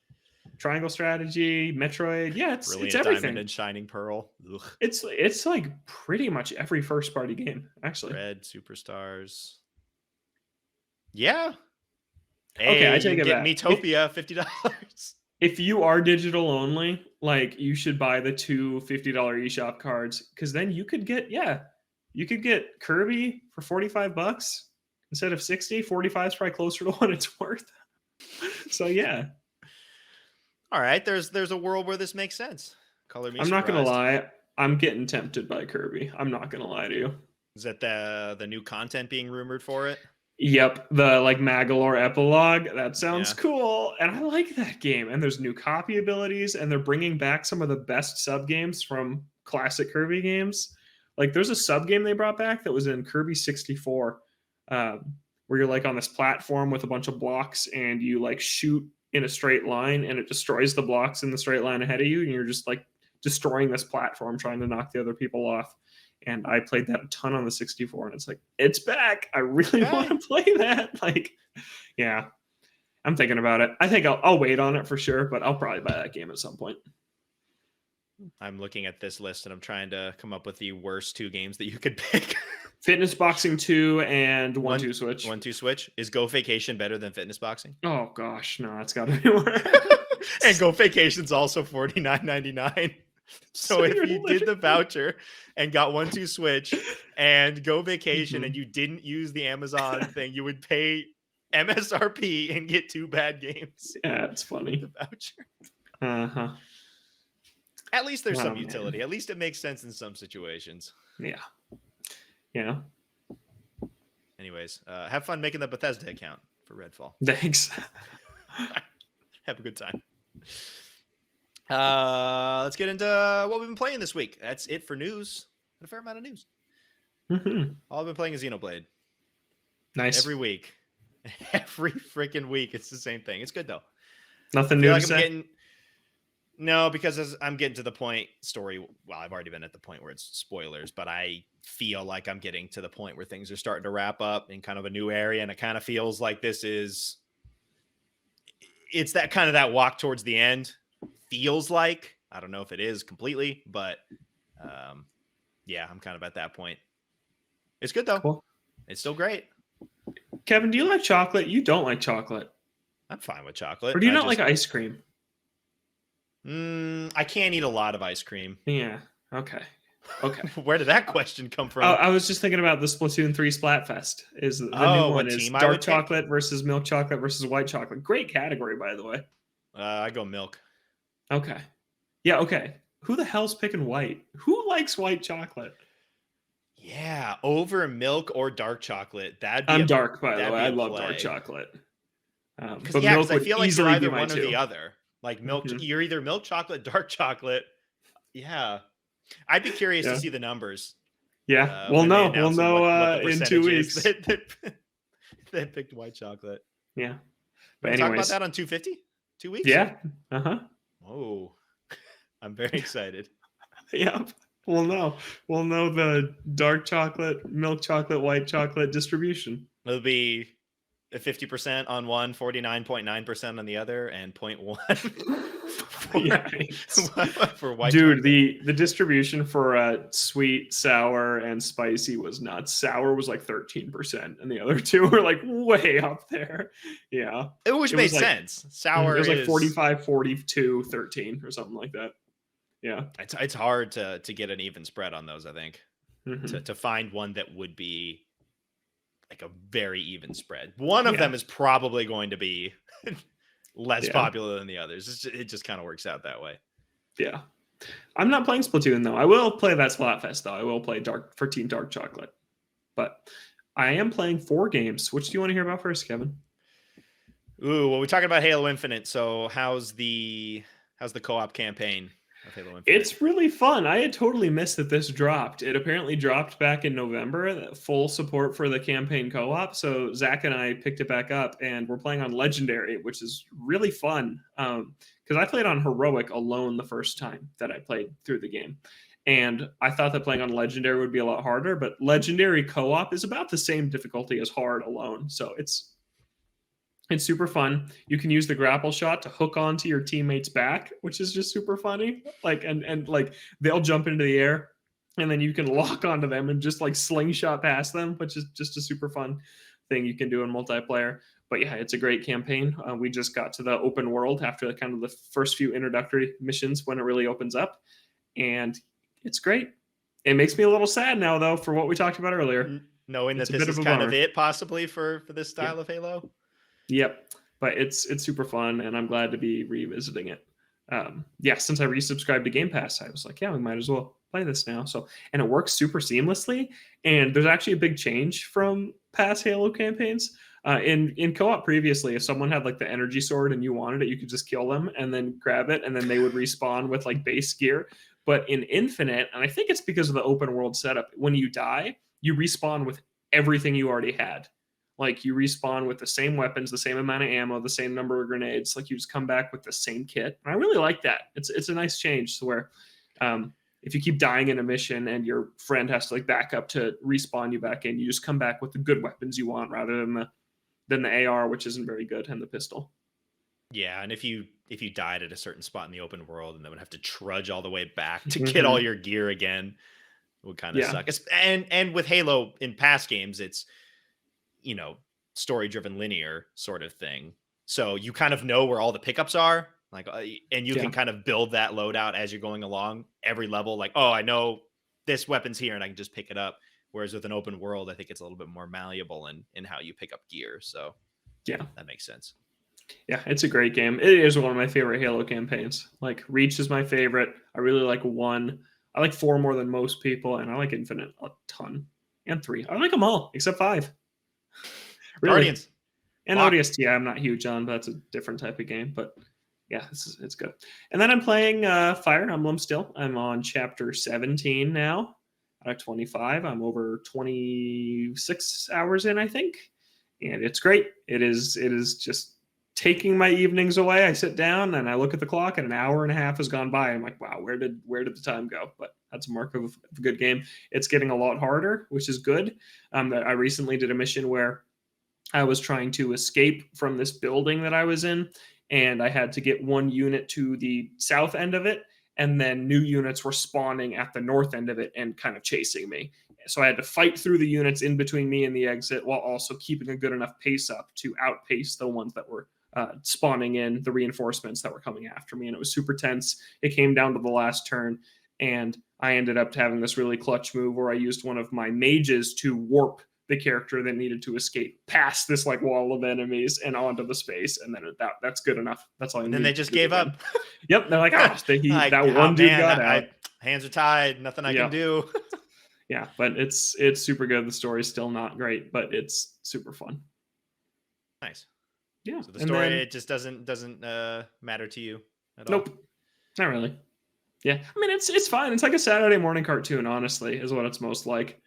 Triangle Strategy, Metroid. Yeah, that. it's Brilliant everything. Diamond and Shining Pearl. Ugh. It's like pretty much every first party game, actually. Red Superstars. Yeah. Okay, Hey, I you take can it get back. Miitopia $50. if you are digital only, like you should buy the two $50 eShop cards because then you could get Kirby for $45 instead of 60. 45 is probably closer to what it's worth. So yeah. All right, there's a world where this makes sense. Color me I'm not gonna surprised. lie. I'm getting tempted by Kirby. I'm not gonna lie to you. Is that the new content being rumored for it? Yep, the like Magalore epilogue. That sounds Yeah. cool, and I like that game. And there's new copy abilities, and they're bringing back some of the best sub games from classic Kirby games. Like there's a sub game they brought back that was in Kirby 64, where you're like on this platform with a bunch of blocks, and you like shoot in a straight line, and it destroys the blocks in the straight line ahead of you, and you're just like destroying this platform, trying to knock the other people off. And I played that a ton on the 64, and it's like, it's back. I really want to play that. Like, yeah, I'm thinking about it. I think I'll wait on it for sure, but I'll probably buy that game at some point. I'm looking at this list and I'm trying to come up with the worst two games that you could pick. Fitness Boxing 2 and 1-2 Switch. 1-2 Switch. Is Go Vacation better than Fitness Boxing? Oh gosh, no, it's got to be worse. And Go Vacation's also $49.99. So if you did the voucher and got 1-2 Switch and Go Vacation and you didn't use the Amazon thing, you would pay MSRP and get two bad games. Yeah, it's funny. The voucher. Uh-huh. At least there's some utility. At least it makes sense in some situations. Yeah. Yeah. Anyways, have fun making the Bethesda account for Redfall. Thanks. Have a good time. Let's get into what we've been playing this week. That's it for news. A fair amount of news. All I've been playing is Xenoblade. Nice. Every week. Every freaking week. It's the same thing. It's good though. Nothing new to say? No, because as I'm getting to the point well, I've already been at the point where it's spoilers, but I feel like I'm getting to the point where things are starting to wrap up in kind of a new area. And it kind of feels like it's that kind of that walk towards the end. Feels like, I don't know if it is completely, but yeah, I'm kind of at that point. It's good though. Cool. It's still great. Kevin, do you like chocolate? You don't like chocolate. I'm fine with chocolate. Or do you not like ice cream? I can't eat a lot of ice cream. Yeah. Okay. Where did that question come from? I was just thinking about the Splatoon 3 Splatfest. Is the new one is dark chocolate versus milk chocolate versus white chocolate. Great category, by the way. I go milk. Okay. Yeah, okay. Who the hell's picking white? Who likes white chocolate? Yeah, over milk or dark chocolate. I'm dark, by the way. I love dark chocolate. Because I feel like you're either one or the other. Like milk, you're either milk chocolate, dark chocolate. Yeah. I'd be curious to see the numbers. Yeah. We'll know in 2 weeks. That picked white chocolate. Yeah. But anyways. Talk about that on 250? 2 weeks? Yeah. Uh-huh. Oh, I'm very excited. Yep. We'll know the dark chocolate, milk chocolate, white chocolate distribution. It'll be 50% on one, 49.9% on the other, and 0.1 for white. Dude, chocolate. The distribution for sweet, sour, and spicy was nuts. Sour was like 13%, and the other two were like way up there. Yeah, which made sense. Sour it was like 45, 42, 13, or something like that. Yeah, it's hard to get an even spread on those. I think to find one that would be like a very even spread. One of them is probably going to be less popular than the others. It just kind of works out that way. Yeah. I'm not playing Splatoon though. I will play that Splatfest though. I will play Team Dark Chocolate. But I am playing 4 games. Which do you want to hear about first, Kevin? Ooh, well, we're talking about Halo Infinite. So how's the co-op campaign? It's really fun. I had totally missed that this dropped. It apparently dropped back in November, full support for the campaign co-op. So Zach and I picked it back up, and we're playing on Legendary, which is really fun. Because I played on Heroic alone the first time that I played through the game. And I thought that playing on Legendary would be a lot harder, but Legendary co-op is about the same difficulty as hard alone. So it's super fun. You can use the grapple shot to hook onto your teammate's back, which is just super funny. Like, and like they'll jump into the air and then you can lock onto them and just like slingshot past them, which is just a super fun thing you can do in multiplayer. But yeah, it's a great campaign. We just got to the open world after kind of the first few introductory missions when it really opens up, and it's great. It makes me a little sad now, though, for what we talked about earlier. Knowing It's that a this bit is of a kind of bummer. it possibly for this Yeah. style of Halo. Yep. But it's super fun, and I'm glad to be revisiting it. Yeah, since I resubscribed to Game Pass, I was like, yeah, we might as well play this now. So, and it works super seamlessly. And there's actually a big change from past Halo campaigns. In co-op previously, if someone had like the energy sword and you wanted it, you could just kill them and then grab it, and then they would respawn with like base gear. But in Infinite, and I think it's because of the open world setup, when you die, you respawn with everything you already had. Like you respawn with the same weapons, the same amount of ammo, the same number of grenades. Like you just come back with the same kit. And I really like that. It's a nice change to where if you keep dying in a mission and your friend has to like back up to respawn you back in, you just come back with the good weapons you want rather than the AR, which isn't very good, and the pistol. Yeah, and if you died at a certain spot in the open world and then would have to trudge all the way back to get all your gear again, it would kind of suck. And with Halo in past games, it's story driven linear sort of thing. So you kind of know where all the pickups are, like, and you can kind of build that loadout as you're going along every level. Like, oh, I know this weapon's here and I can just pick it up. Whereas with an open world, I think it's a little bit more malleable in how you pick up gear. So yeah, that makes sense. Yeah, it's a great game. It is one of my favorite Halo campaigns. Like Reach is my favorite. I really like 1. I like 4 more than most people, and I like Infinite a ton. And 3. I like them all except 5. Really. Guardians. And ODST, I'm not huge on, but that's a different type of game. But yeah, it's good. And then I'm playing Fire Emblem still. I'm on chapter 17 now out of 25. I'm over 26 hours in, I think. And it's great. It is just taking my evenings away. I sit down and I look at the clock and an hour and a half has gone by. I'm like, wow, where did the time go? But that's a mark of a good game. It's getting a lot harder, which is good. I recently did a mission where I was trying to escape from this building that I was in, and I had to get one unit to the south end of it, and then new units were spawning at the north end of it and kind of chasing me. So I had to fight through the units in between me and the exit while also keeping a good enough pace up to outpace the ones that were spawning in, the reinforcements that were coming after me. And it was super tense. It came down to the last turn, and I ended up having this really clutch move where I used one of my mages to warp the character that needed to escape past this like wall of enemies and onto the space, and then that's good enough. That's all. And then they just gave up. Yep, they're like, that one dude got out. Hands are tied. Nothing I can do. Yeah, but it's super good. The story's still not great, but it's super fun. Nice. Yeah. So the story it just doesn't matter to you at all. Nope, not really. Yeah, I mean it's fine. It's like a Saturday morning cartoon. Honestly, is what it's most like.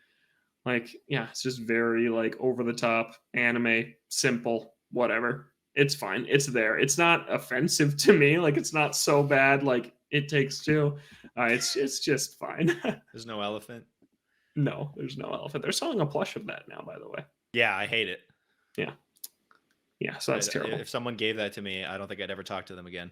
Like, yeah, it's just very like over the top anime, simple, whatever. It's fine. It's there. It's not offensive to me. Like, it's not so bad. Like It Takes Two. It's just fine. There's no elephant. No, there's no elephant. They're selling a plush of that now, by the way. Yeah, I hate it. Yeah. So that's terrible. If someone gave that to me, I don't think I'd ever talk to them again.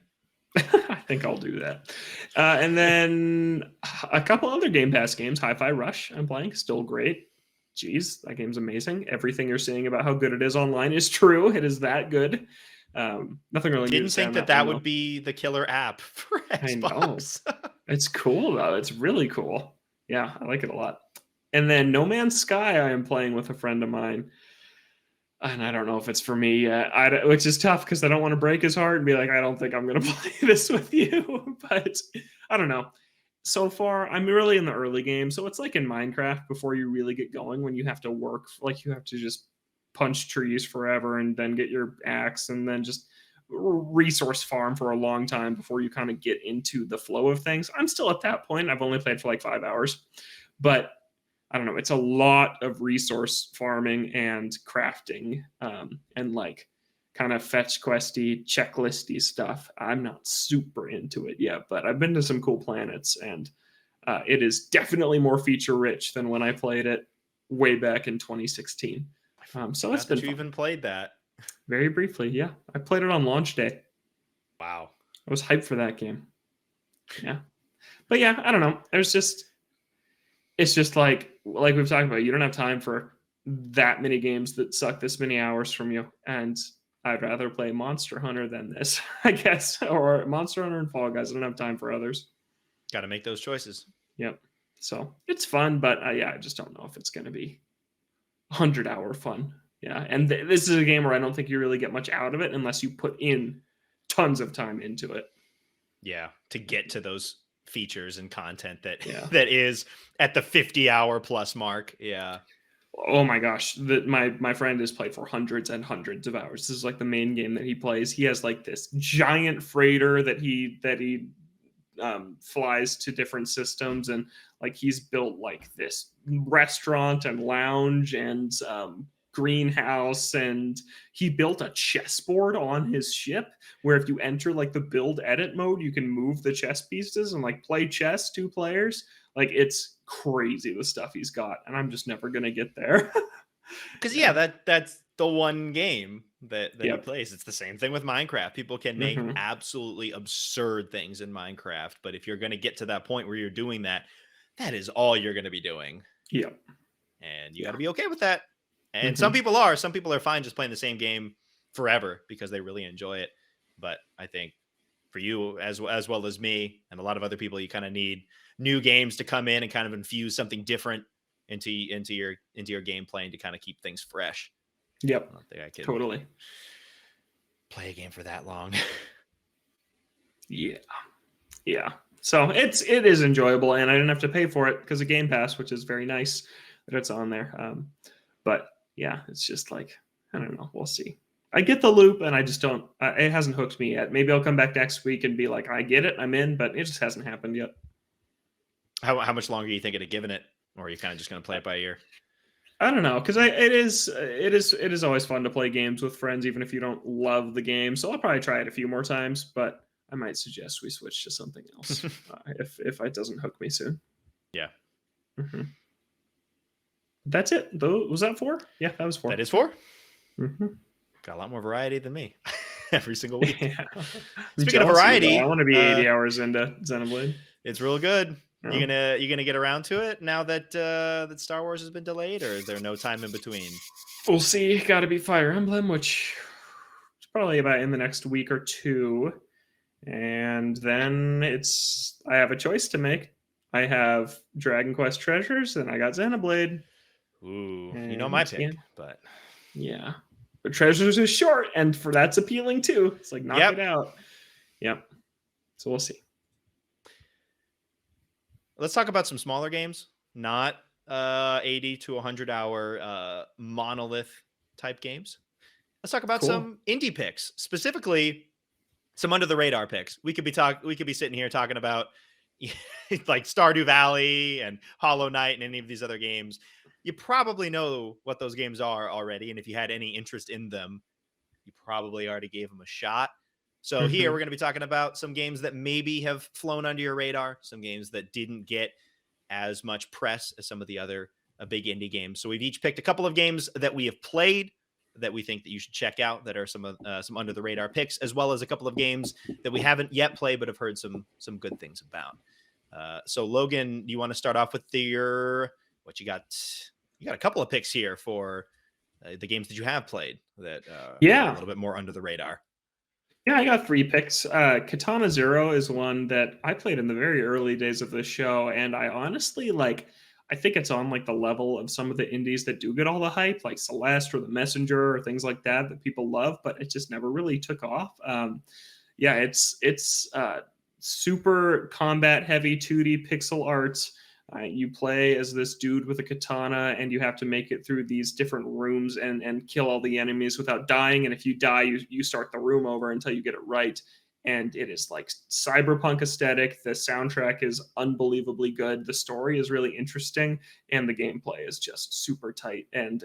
I think I'll do that. And then a couple other Game Pass games. Hi-Fi Rush I'm playing. Still great. Jeez, that game's amazing. Everything you're saying about how good it is online is true. It is that good. Nothing really. Didn't think that would be the killer app for Xbox. I know. It's cool though. It's really cool. Yeah, I like it a lot. And then No Man's Sky I am playing with a friend of mine. And I don't know if it's for me yet, which is tough because I don't want to break his heart and be like, I don't think I'm going to play this with you. But I don't know. So far, I'm really in the early game. So it's like in Minecraft before you really get going, when you have to work, like you have to just punch trees forever and then get your axe and then just resource farm for a long time before you kind of get into the flow of things. I'm still at that point. I've only played for like 5 hours, but I don't know. It's a lot of resource farming and crafting and like kind of fetch questy, checklisty stuff. I'm not super into it yet, but I've been to some cool planets, and it is definitely more feature rich than when I played it way back in 2016. So it's been fun. You even played that very briefly. Yeah, I played it on launch day. Wow, I was hyped for that game. Yeah, but yeah, I don't know. It's just like we've talked about. You don't have time for that many games that suck this many hours from you, and I'd rather play Monster Hunter than this, I guess, or Monster Hunter and Fall Guys. I don't have time for others. Got to make those choices. Yep. So it's fun, but yeah, I just don't know if it's going to be 100-hour fun. Yeah, and this is a game where I don't think you really get much out of it unless you put in tons of time into it. Yeah, to get to those features and content that Yeah. that is at the 50-hour plus mark. Yeah. Oh my gosh, my friend has played for hundreds and hundreds of hours. This is like the main game that he plays. He has like this giant freighter that he flies to different systems, and like he's built like this restaurant and lounge and greenhouse, and he built a chessboard on his ship where if you enter like the build edit mode, you can move the chess pieces and like play chess 2 players. Like it's crazy the stuff he's got, and I'm just never gonna get there. Because that's the one game that he Yep. plays. It's the same thing with Minecraft. People can make absolutely absurd things in Minecraft, but if you're going to get to that point where you're doing that, that is all you're going to be doing. Yep. And you got to be okay with that. And some people are fine just playing the same game forever because they really enjoy it. But I think for you as well as me and a lot of other people, you kind of need new games to come in and kind of infuse something different into your gameplay and to kind of keep things fresh. Yep. I don't think I could totally play a game for that long. Yeah. So it is enjoyable, and I didn't have to pay for it because of Game Pass, which is very nice that it's on there. But yeah, it's just like, I don't know. We'll see. I get the loop, and I just don't. It hasn't hooked me yet. Maybe I'll come back next week and be like, I get it, I'm in, but it just hasn't happened yet. How much longer do you think it'd given it, or are you kind of just going to play it by ear? I don't know, because it is always fun to play games with friends, even if you don't love the game. So I'll probably try it a few more times, but I might suggest we switch to something else if it doesn't hook me soon. Yeah. That's it. Was that 4? Yeah, that was 4. That is 4. Got a lot more variety than me every single week. Yeah. Speaking of variety, I want to be 80 hours into Xenoblade. It's real good. You gonna get around to it now that that Star Wars has been delayed, or is there no time in between? We'll see. Got to be Fire Emblem, which is probably about in the next week or 2, and then I have a choice to make. I have Dragon Quest Treasures, and I got Xenoblade. Ooh, you know my pick, but yeah, but Treasures is short, and that's appealing too. It's like knock it out. Yep. So we'll see. Let's talk about some smaller games, not 80 to 100-hour monolith type games. Let's talk about some indie picks, specifically some under the radar picks. We could be sitting here talking about like Stardew Valley and Hollow Knight and any of these other games. You probably know what those games are already, and if you had any interest in them, you probably already gave them a shot. So here we're going to be talking about some games that maybe have flown under your radar, some games that didn't get as much press as some of the other big indie games. So we've each picked a couple of games that we have played that we think that you should check out, that are some under the radar picks, as well as a couple of games that we haven't yet played but have heard some good things about. So Logan, do you want to start off with what you got? You got a couple of picks here for the games that you have played that are a little bit more under the radar. Yeah, I got 3 picks. Katana Zero is one that I played in the very early days of the show, and I honestly I think it's on like the level of some of the indies that do get all the hype, like Celeste or The Messenger or things like that people love, but it just never really took off. It's super combat heavy 2D pixel art. You play as this dude with a katana, and you have to make it through these different rooms and kill all the enemies without dying. And if you die, you start the room over until you get it right. And it is like cyberpunk aesthetic. The soundtrack is unbelievably good. The story is really interesting, and the gameplay is just super tight and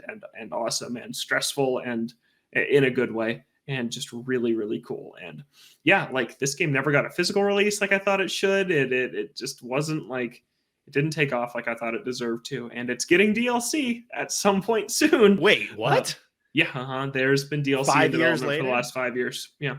awesome and stressful and in a good way. And just really, really cool. And yeah, like this game never got a physical release like I thought it should. It just wasn't like. It didn't take off like I thought it deserved to, and it's getting DLC at some point soon. Wait, what? There's been DLC 5 years later for the last 5 years. Yeah,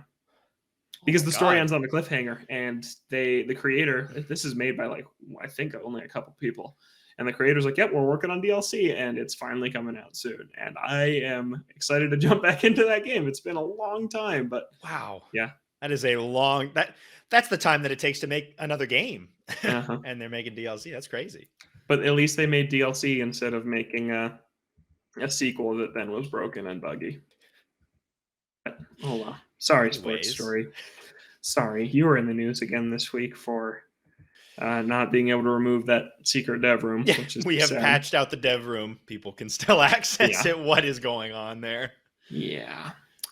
because the story ends on a cliffhanger, and the creator. This is made by I think only a couple people, And the creator's like, yep, we're working on DLC, and it's finally coming out soon. And I am excited to jump back into that game. It's been a long time, but Wow. yeah. That is a long that's the time that it takes to make another game. Uh-huh. And they're making DLC. That's crazy. But at least they made DLC instead of making a sequel that then was broken and buggy. But, oh well. Sorry, Anyways. Sports Story. Sorry, you were in the news again this week for not being able to remove that secret dev room. Yeah, which is we have sad. patched out the dev room. People can still access it. What is going on there? Yeah.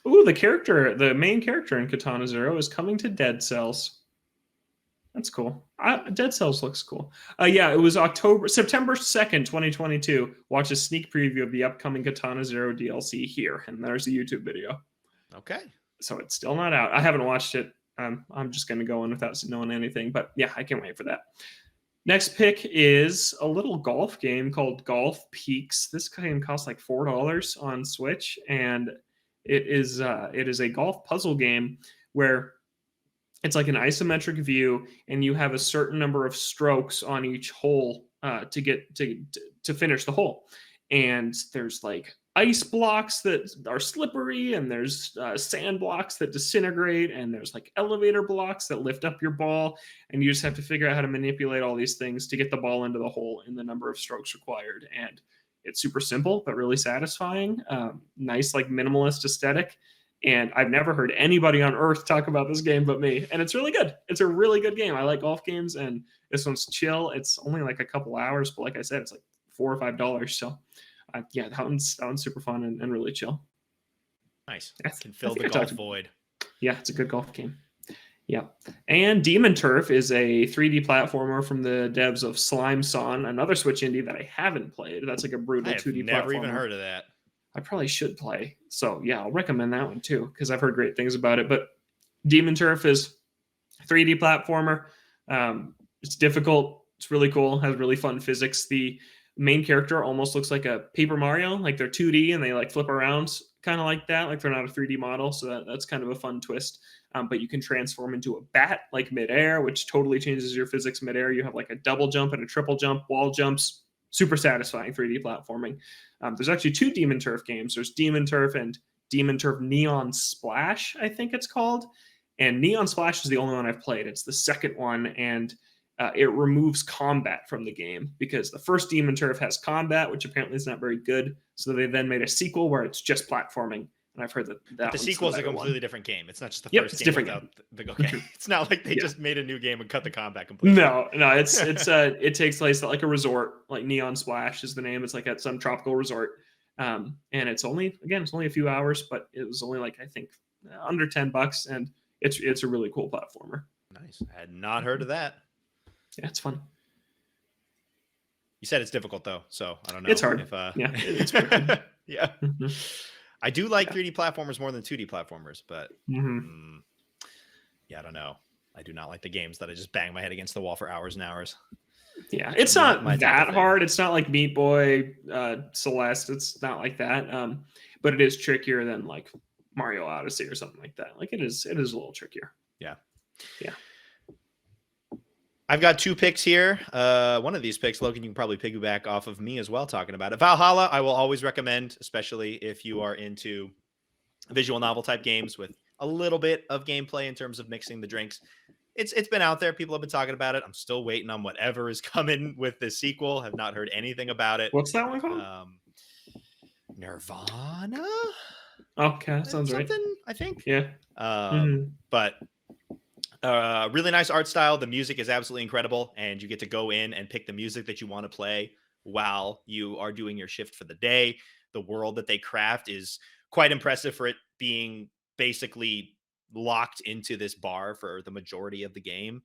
Ooh, the main character in Katana Zero is coming to Dead Cells. That's cool. Dead Cells looks cool. Yeah, it was September 2nd, 2022. Watch a sneak preview of the upcoming Katana Zero DLC here. And there's a YouTube video. Okay. So it's still not out. I haven't watched it. I'm just going to go in without knowing anything. But yeah, I can't wait for that. Next pick is a little golf game called Golf Peaks. This game costs like $4 on Switch. And it is a golf puzzle game where it's like an isometric view, and you have a certain number of strokes on each hole to get to finish the hole. And there's like ice blocks that are slippery, and there's sand blocks that disintegrate, and there's like elevator blocks that lift up your ball, and you just have to figure out how to manipulate all these things to get the ball into the hole in the number of strokes required. And it's super simple but really satisfying. Nice, like minimalist aesthetic. And I've never heard anybody on earth talk about this game but me. And it's really good. It's a really good game. I like golf games, and this one's chill. It's only like a couple hours, but like I said, it's like $4 or $5. So yeah, that one's super fun and really chill. Nice. I Can fill the golf void. Yeah, it's a good golf game. Yeah. And Demon Turf is a 3D platformer from the devs of Slime Song, another Switch indie that I haven't played. That's like a brutal 2D platformer. Never even heard of that. I probably should play. So yeah, I'll recommend that one too, because I've heard great things about it. But Demon Turf is 3D platformer. It's difficult. It's really cool. Has really fun physics. The main character almost looks like a Paper Mario, like they're 2D and they like flip around kind of like that, like they're not a 3D model. So that's kind of a fun twist. But you can transform into a bat like midair, which totally changes your physics midair. You have like a double jump and a triple jump, wall jumps. Super satisfying 3D platforming. There's actually 2 Demon Turf games. There's Demon Turf and Demon Turf Neon Splash, I think it's called. And Neon Splash is the only one I've played. It's the second one, and it removes combat from the game because the first Demon Turf has combat, which apparently is not very good. So they then made a sequel where it's just platforming. And I've heard that the sequel is a completely different game. It's not just the first game different without okay. It's not like they just made a new game and cut the combat completely. No, it's it takes place at like a resort, like Neon Splash is the name. It's like at some tropical resort. And it's only a few hours, but it was only like I think under $10, and it's a really cool platformer. Nice. I had not heard of that. Yeah, it's fun. You said it's difficult though, so I don't know. It's hard. If, yeah, it's hard. Yeah. I do like 3D platformers more than 2D platformers, but yeah, I don't know. I do not like the games that I just bang my head against the wall for hours and hours. Yeah, it's not that hard. It's not like Meat Boy, Celeste. It's not like that. But it is trickier than like Mario Odyssey or something like that. Like it is a little trickier. Yeah. Yeah. I've got 2 picks here. One of these picks, Logan, you can probably piggyback off of me as well talking about it. Valhalla, I will always recommend, especially if you are into visual novel type games with a little bit of gameplay in terms of mixing the drinks. It's been out there. People have been talking about it. I'm still waiting on whatever is coming with the sequel. Have not heard anything about it. What's that one called? Nirvana? Okay, that sounds right. I think. Yeah. But really nice art style. The music is absolutely incredible, and you get to go in and pick the music that you want to play while you are doing your shift for the day. The world that they craft is quite impressive for it being basically locked into this bar for the majority of the game.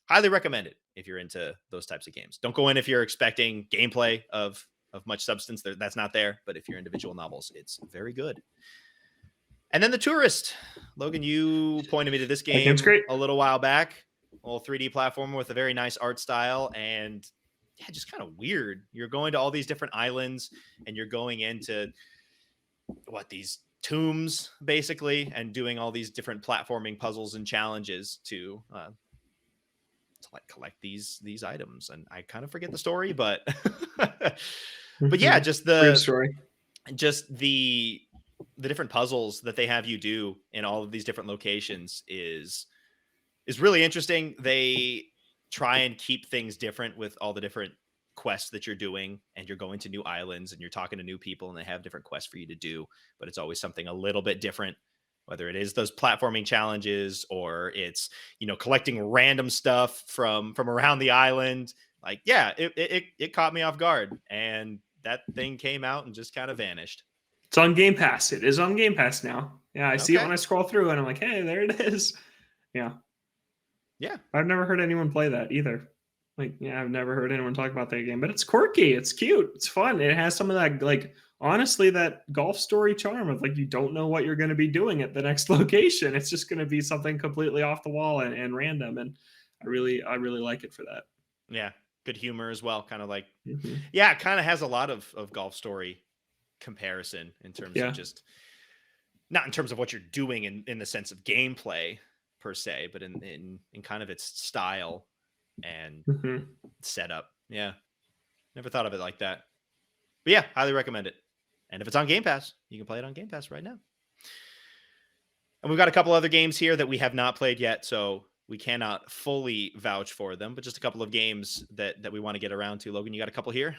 Highly recommend it if you're into those types of games. Don't go in if you're expecting gameplay of much substance. That's not there. But if you're into visual novels, it's very good. And then the Touryst. Logan, you pointed me to this game a little while back. A little 3D platformer with a very nice art style, and yeah, just kind of weird. You're going to all these different islands, and you're going into these tombs basically, and doing all these different platforming puzzles and challenges to like collect these items. And I kind of forget the story, but but yeah, Mhm. Great story. just the different puzzles that they have you do in all of these different locations is really interesting. They try and keep things different with all the different quests that you're doing, and you're going to new islands and you're talking to new people and they have different quests for you to do, but it's always something a little bit different, whether it is those platforming challenges or it's, collecting random stuff from around the island. Like, yeah, it caught me off guard, and that thing came out and just kind of vanished. It's on Game Pass. It is on Game Pass now. Yeah, I see it Okay. when I scroll through, and I'm like, hey, there it is. Yeah, Yeah. I've never heard anyone play that either. Like, yeah, I've never heard anyone talk about that game, but it's quirky, it's cute, it's fun. It has some of that, like, honestly, that golf story charm of like you don't know what you're going to be doing at the next location. It's just going to be something completely off the wall and random, and I really like it for that. Yeah. Good humor as well. Kind of like, Mhm. yeah, it kind of has a lot of golf story comparison in terms of Yeah. just not in terms of what you're doing in the sense of gameplay per se, but in kind of its style and Mhm. setup. Yeah. Never thought of it like that. But yeah, highly recommend it. And if it's on Game Pass, you can play it on Game Pass right now. And we've got a couple other games here that we have not played yet, so we cannot fully vouch for them, but just a couple of games that we want to get around to. Logan, you got a couple here?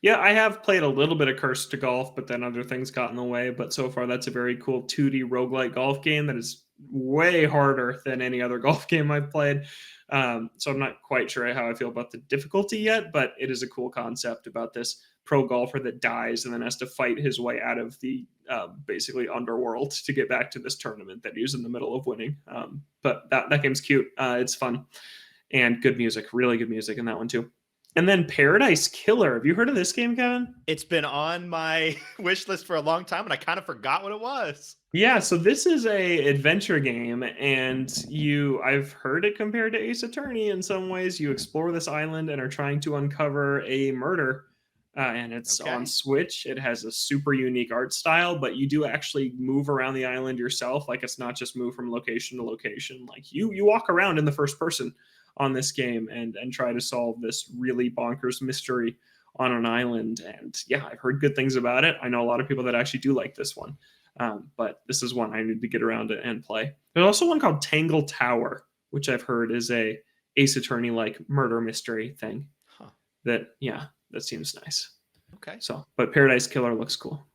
Yeah, I have played a little bit of Curse to Golf, but then other things got in the way. But so far, that's a very cool 2D roguelike golf game that is way harder than any other golf game I've played. So I'm not quite sure how I feel about the difficulty yet, but it is a cool concept about this pro golfer that dies and then has to fight his way out of the basically underworld to get back to this tournament that he was in the middle of winning. But that game's cute. It's fun and good music, really good music in that one too. And then Paradise Killer. Have you heard of this game, Kevin? It's been on my wish list for a long time, and I kind of forgot what it was. Yeah, so this is a adventure game, and I've heard it compared to Ace Attorney in some ways. You explore this island and are trying to uncover a murder. And it's on Okay. Switch. It has a super unique art style, but you do actually move around the island yourself. Like, it's not just move from location to location. Like, you walk around in the first person on this game and try to solve this really bonkers mystery on an island. And yeah, I've heard good things about it. I know a lot of people that actually do like this one. But this is one I need to get around to and play. There's also one called Tangle Tower, which I've heard is a Ace Attorney like murder mystery thing. Huh. That seems nice. Okay. So, but Paradise Killer looks cool.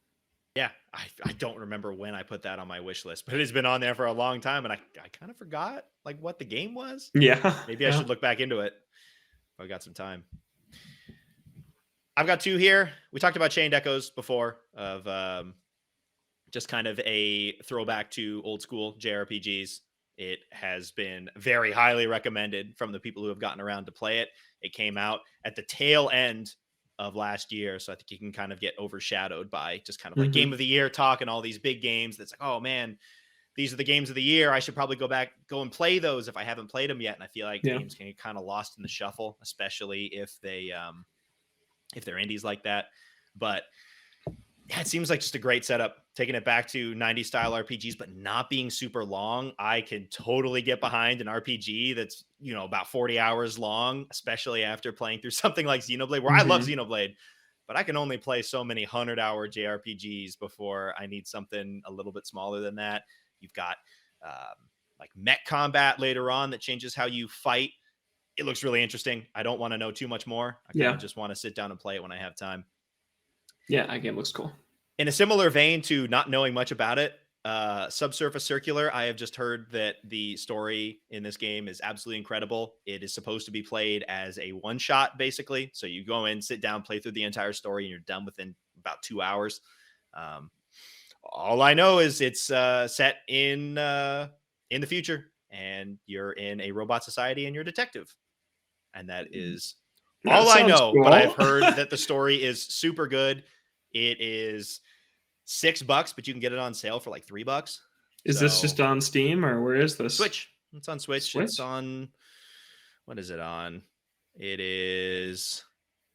Yeah, I don't remember when I put that on my wish list, but it has been on there for a long time, and I kind of forgot like what the game was. Yeah, Maybe I should look back into it if I got some time. I've got two here. We talked about Chained Echoes before, of just kind of a throwback to old school JRPGs. It has been very highly recommended from the people who have gotten around to play it. It came out at the tail end of last year, so I think you can kind of get overshadowed by just kind of like game of the year talk and all these big games. That's like, oh man, these are the games of the year. I should probably go and play those if I haven't played them yet. And I feel like games can get kind of lost in the shuffle, especially if they're indies like that. But yeah, it seems like just a great setup, taking it back to 90s style RPGs, but not being super long. I can totally get behind an RPG that's, about 40 hours long, especially after playing through something like Xenoblade, where I love Xenoblade, but I can only play so many 100-hour JRPGs before I need something a little bit smaller than that. You've got like mech combat later on that changes how you fight. It looks really interesting. I don't want to know too much more. I kind of just want to sit down and play it when I have time. Yeah, that game looks cool. In a similar vein to not knowing much about it, Subsurface Circular, I have just heard that the story in this game is absolutely incredible. It is supposed to be played as a one-shot, basically. So you go in, sit down, play through the entire story, and you're done within about 2 hours. All I know is it's set in the future, and you're in a robot society, and you're a detective. And that is all I know. Cool. But I've heard that the story is super good. It is $6, but you can get it on sale for like $3. Is this just on Steam, or where is this? Switch. It's on Switch. It's on, what is it on? It is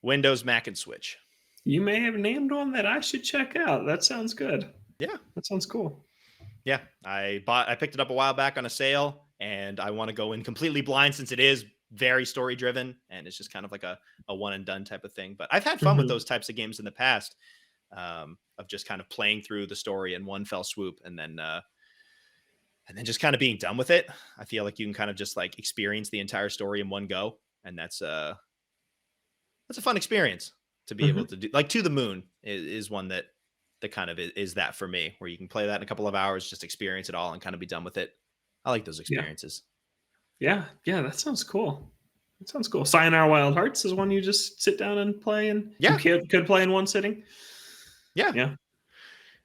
Windows, Mac, and Switch. You may have named one that I should check out. That sounds good. Yeah. That sounds cool. Yeah. I picked it up a while back on a sale, and I want to go in completely blind since it is very story driven, and it's just kind of like a one and done type of thing. But I've had fun with those types of games in the past, of just kind of playing through the story in one fell swoop, and then just kind of being done with it. I feel like you can kind of just like experience the entire story in one go, and that's a fun experience to be able to do. Like To the Moon is one that kind of is that for me, where you can play that in a couple of hours, just experience it all and kind of be done with it. I like those experiences. Yeah, that sounds cool. That sounds cool. Sayonara Wild Hearts is one you just sit down and play, and you could play in one sitting. Yeah.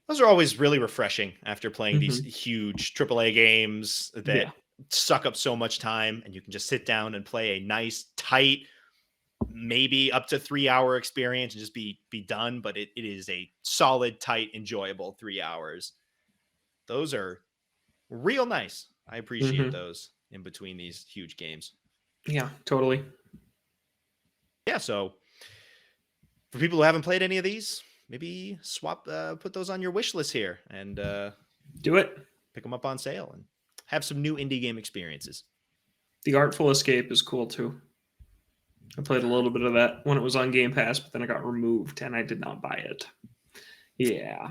Those are always really refreshing after playing these huge AAA games that suck up so much time, and you can just sit down and play a nice, tight, maybe up to 3 hour experience and just be done. But it is a solid, tight, enjoyable 3 hours. Those are real nice. I appreciate those in between these huge games. Yeah, totally. Yeah, so for people who haven't played any of these, maybe put those on your wish list here and do it. Pick them up on sale and have some new indie game experiences. The Artful Escape is cool too. I played a little bit of that when it was on Game Pass, but then it got removed and I did not buy it. Yeah.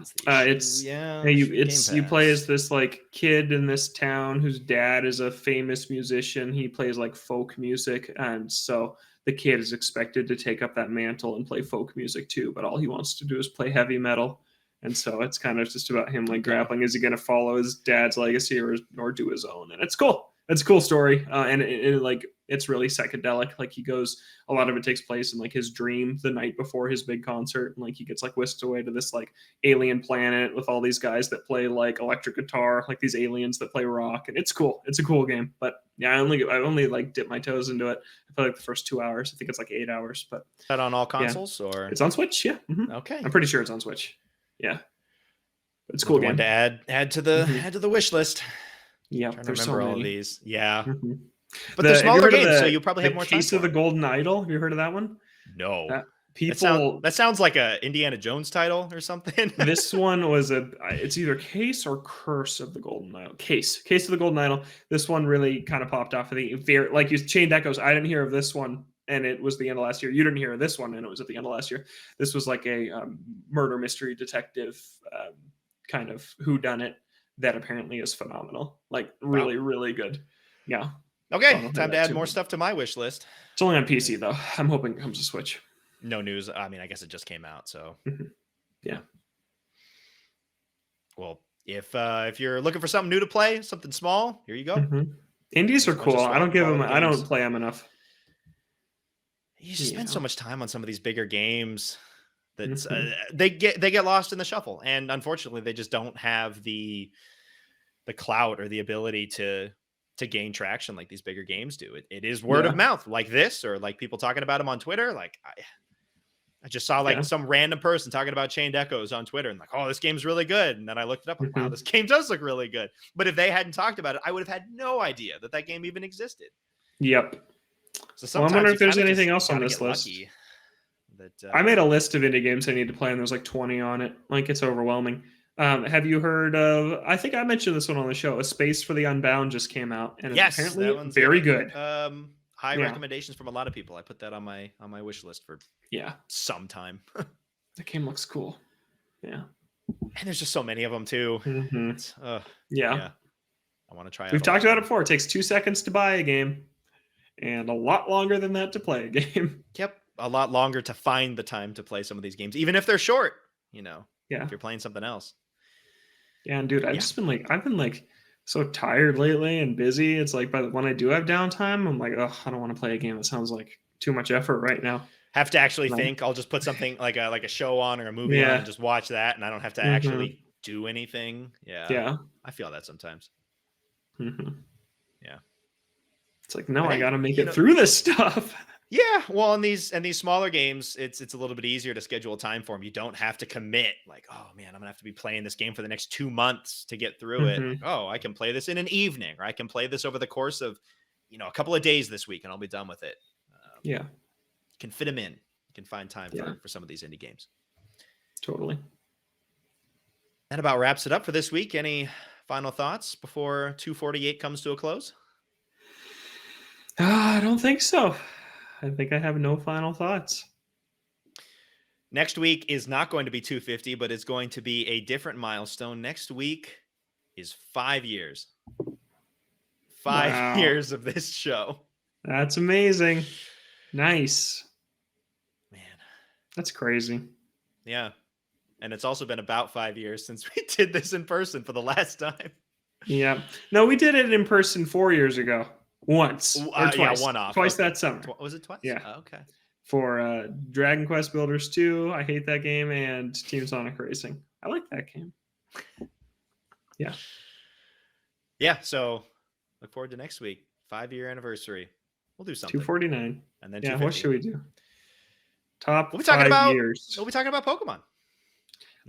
You play as this like kid in this town whose dad is a famous musician. He plays like folk music, and so the kid is expected to take up that mantle and play folk music too, but all he wants to do is play heavy metal. And so it's kind of just about him like grappling. Is he going to follow his dad's legacy or do his own? And it's cool. It's a cool story. And it's really psychedelic. Like a lot of it takes place in like his dream the night before his big concert. And like he gets like whisked away to this like alien planet with all these guys that play like electric guitar, like these aliens that play rock. And it's cool. It's a cool game. But yeah, I only like dip my toes into it. I play like the first 2 hours. I think it's like 8 hours. But is that on all consoles or it's on Switch? Yeah. Okay. I'm pretty sure it's on Switch. Yeah. But it's a cool game to add to the wish list. Yeah, there's so many. All of these. Yeah. But they're smaller games, so you probably have more time. Case of the Golden Idol. Have you heard of that one? No. That sounds like a Indiana Jones title or something. This one was it's either Case or Curse of the Golden Idol. Case of the Golden Idol. This one really kind of popped off of like you Chained Echoes. I didn't hear of this one, and it was the end of last year. You didn't hear of this one, and it was at the end of last year. This was like a murder mystery detective kind of whodunit that apparently is phenomenal. Like really, really good. Yeah. Okay, time to add more stuff to my wish list. It's only on PC though. I'm hoping it comes to Switch. No news. I mean, I guess it just came out, so yeah. Well, if you're looking for something new to play, something small, here you go. Indies are cool. I don't play them enough. You just spend so much time on some of these bigger games that they get lost in the shuffle, and unfortunately, they just don't have the clout or the ability to gain traction like these bigger games do. It is word of mouth, like this, or like people talking about them on Twitter. Like I just saw like some random person talking about Chained Echoes on Twitter and like, oh, this game's really good. And then I looked it up, like, wow, this game does look really good. But if they hadn't talked about it, I would have had no idea that game even existed. Yep. So I wonder if there's anything else on this list. I made a list of indie games I need to play, and there's like 20 on it. Like, it's overwhelming. Have you heard of, I think I mentioned this one on the show, A Space for the Unbound just came out, and it's apparently very good. High recommendations from a lot of people. I put that on my wish list for some time. That game looks cool. Yeah. And there's just so many of them too. Yeah. I want to try it. We've talked about it before. It takes 2 seconds to buy a game and a lot longer than that to play a game. Yep. A lot longer to find the time to play some of these games, even if they're short, if you're playing something else. Yeah, and dude, I've been like so tired lately and busy. It's like when I do have downtime, I'm like, oh, I don't want to play a game that sounds like too much effort right now. Have to actually think. I'll just put something like a show on or a movie on and just watch that, and I don't have to actually do anything. Yeah. I feel that sometimes. Yeah. It's like, no, I got to make it through this stuff. Yeah, well, in these smaller games, it's a little bit easier to schedule time for them. You don't have to commit. Like, oh man, I'm gonna have to be playing this game for the next 2 months to get through it. Like, oh, I can play this in an evening, or I can play this over the course of, a couple of days this week, and I'll be done with it. You can fit them in. You can find time for some of these indie games. Totally. That about wraps it up for this week. Any final thoughts before 248 comes to a close? I don't think so. I think I have no final thoughts. Next week is not going to be 250, but it's going to be a different milestone. Next week is 5 years. 5 Wow. years of this show. That's amazing. Nice. Man. That's crazy. Yeah. And it's also been about 5 years since we did this in person for the last time. Yeah. No, we did it in person 4 years ago. Once. Or twice. Yeah, one off. Twice Okay. that summer. Was it twice? Yeah. Okay. For Dragon Quest Builders 2. I hate that game. And Team Sonic Racing. I like that game. Yeah. Yeah. So look forward to next week. 5-year anniversary. We'll do something. 249. And then yeah, 250. what should we do? Top we'll be talking 5 about, years. We'll be talking about Pokemon.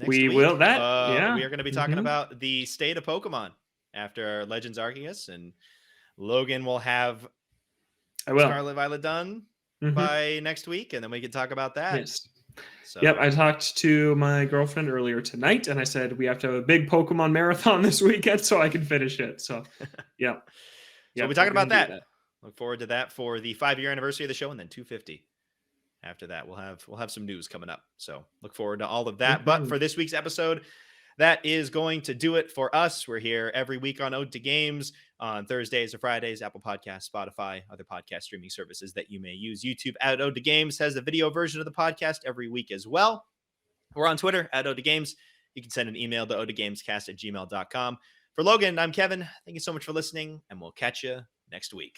We will. That, yeah. We are going to be talking about the state of Pokemon after Legends Arceus, and Logan will have Scarlet Violet done by next week, and then we can talk about that. Yes. So. Yep, I talked to my girlfriend earlier tonight, and I said we have to have a big Pokemon marathon this weekend so I can finish it. So, yeah. So we'll be talking about that. Look forward to that for the 5-year anniversary of the show, and then 250. After that, we'll have some news coming up. So look forward to all of that. But for this week's episode, that is going to do it for us. We're here every week on Ode to Games on Thursdays or Fridays, Apple Podcasts, Spotify, other podcast streaming services that you may use. YouTube at Ode to Games has a video version of the podcast every week as well. We're on Twitter at Ode to Games. You can send an email to odegamescast@gmail.com. For Logan, I'm Kevin. Thank you so much for listening, and we'll catch you next week.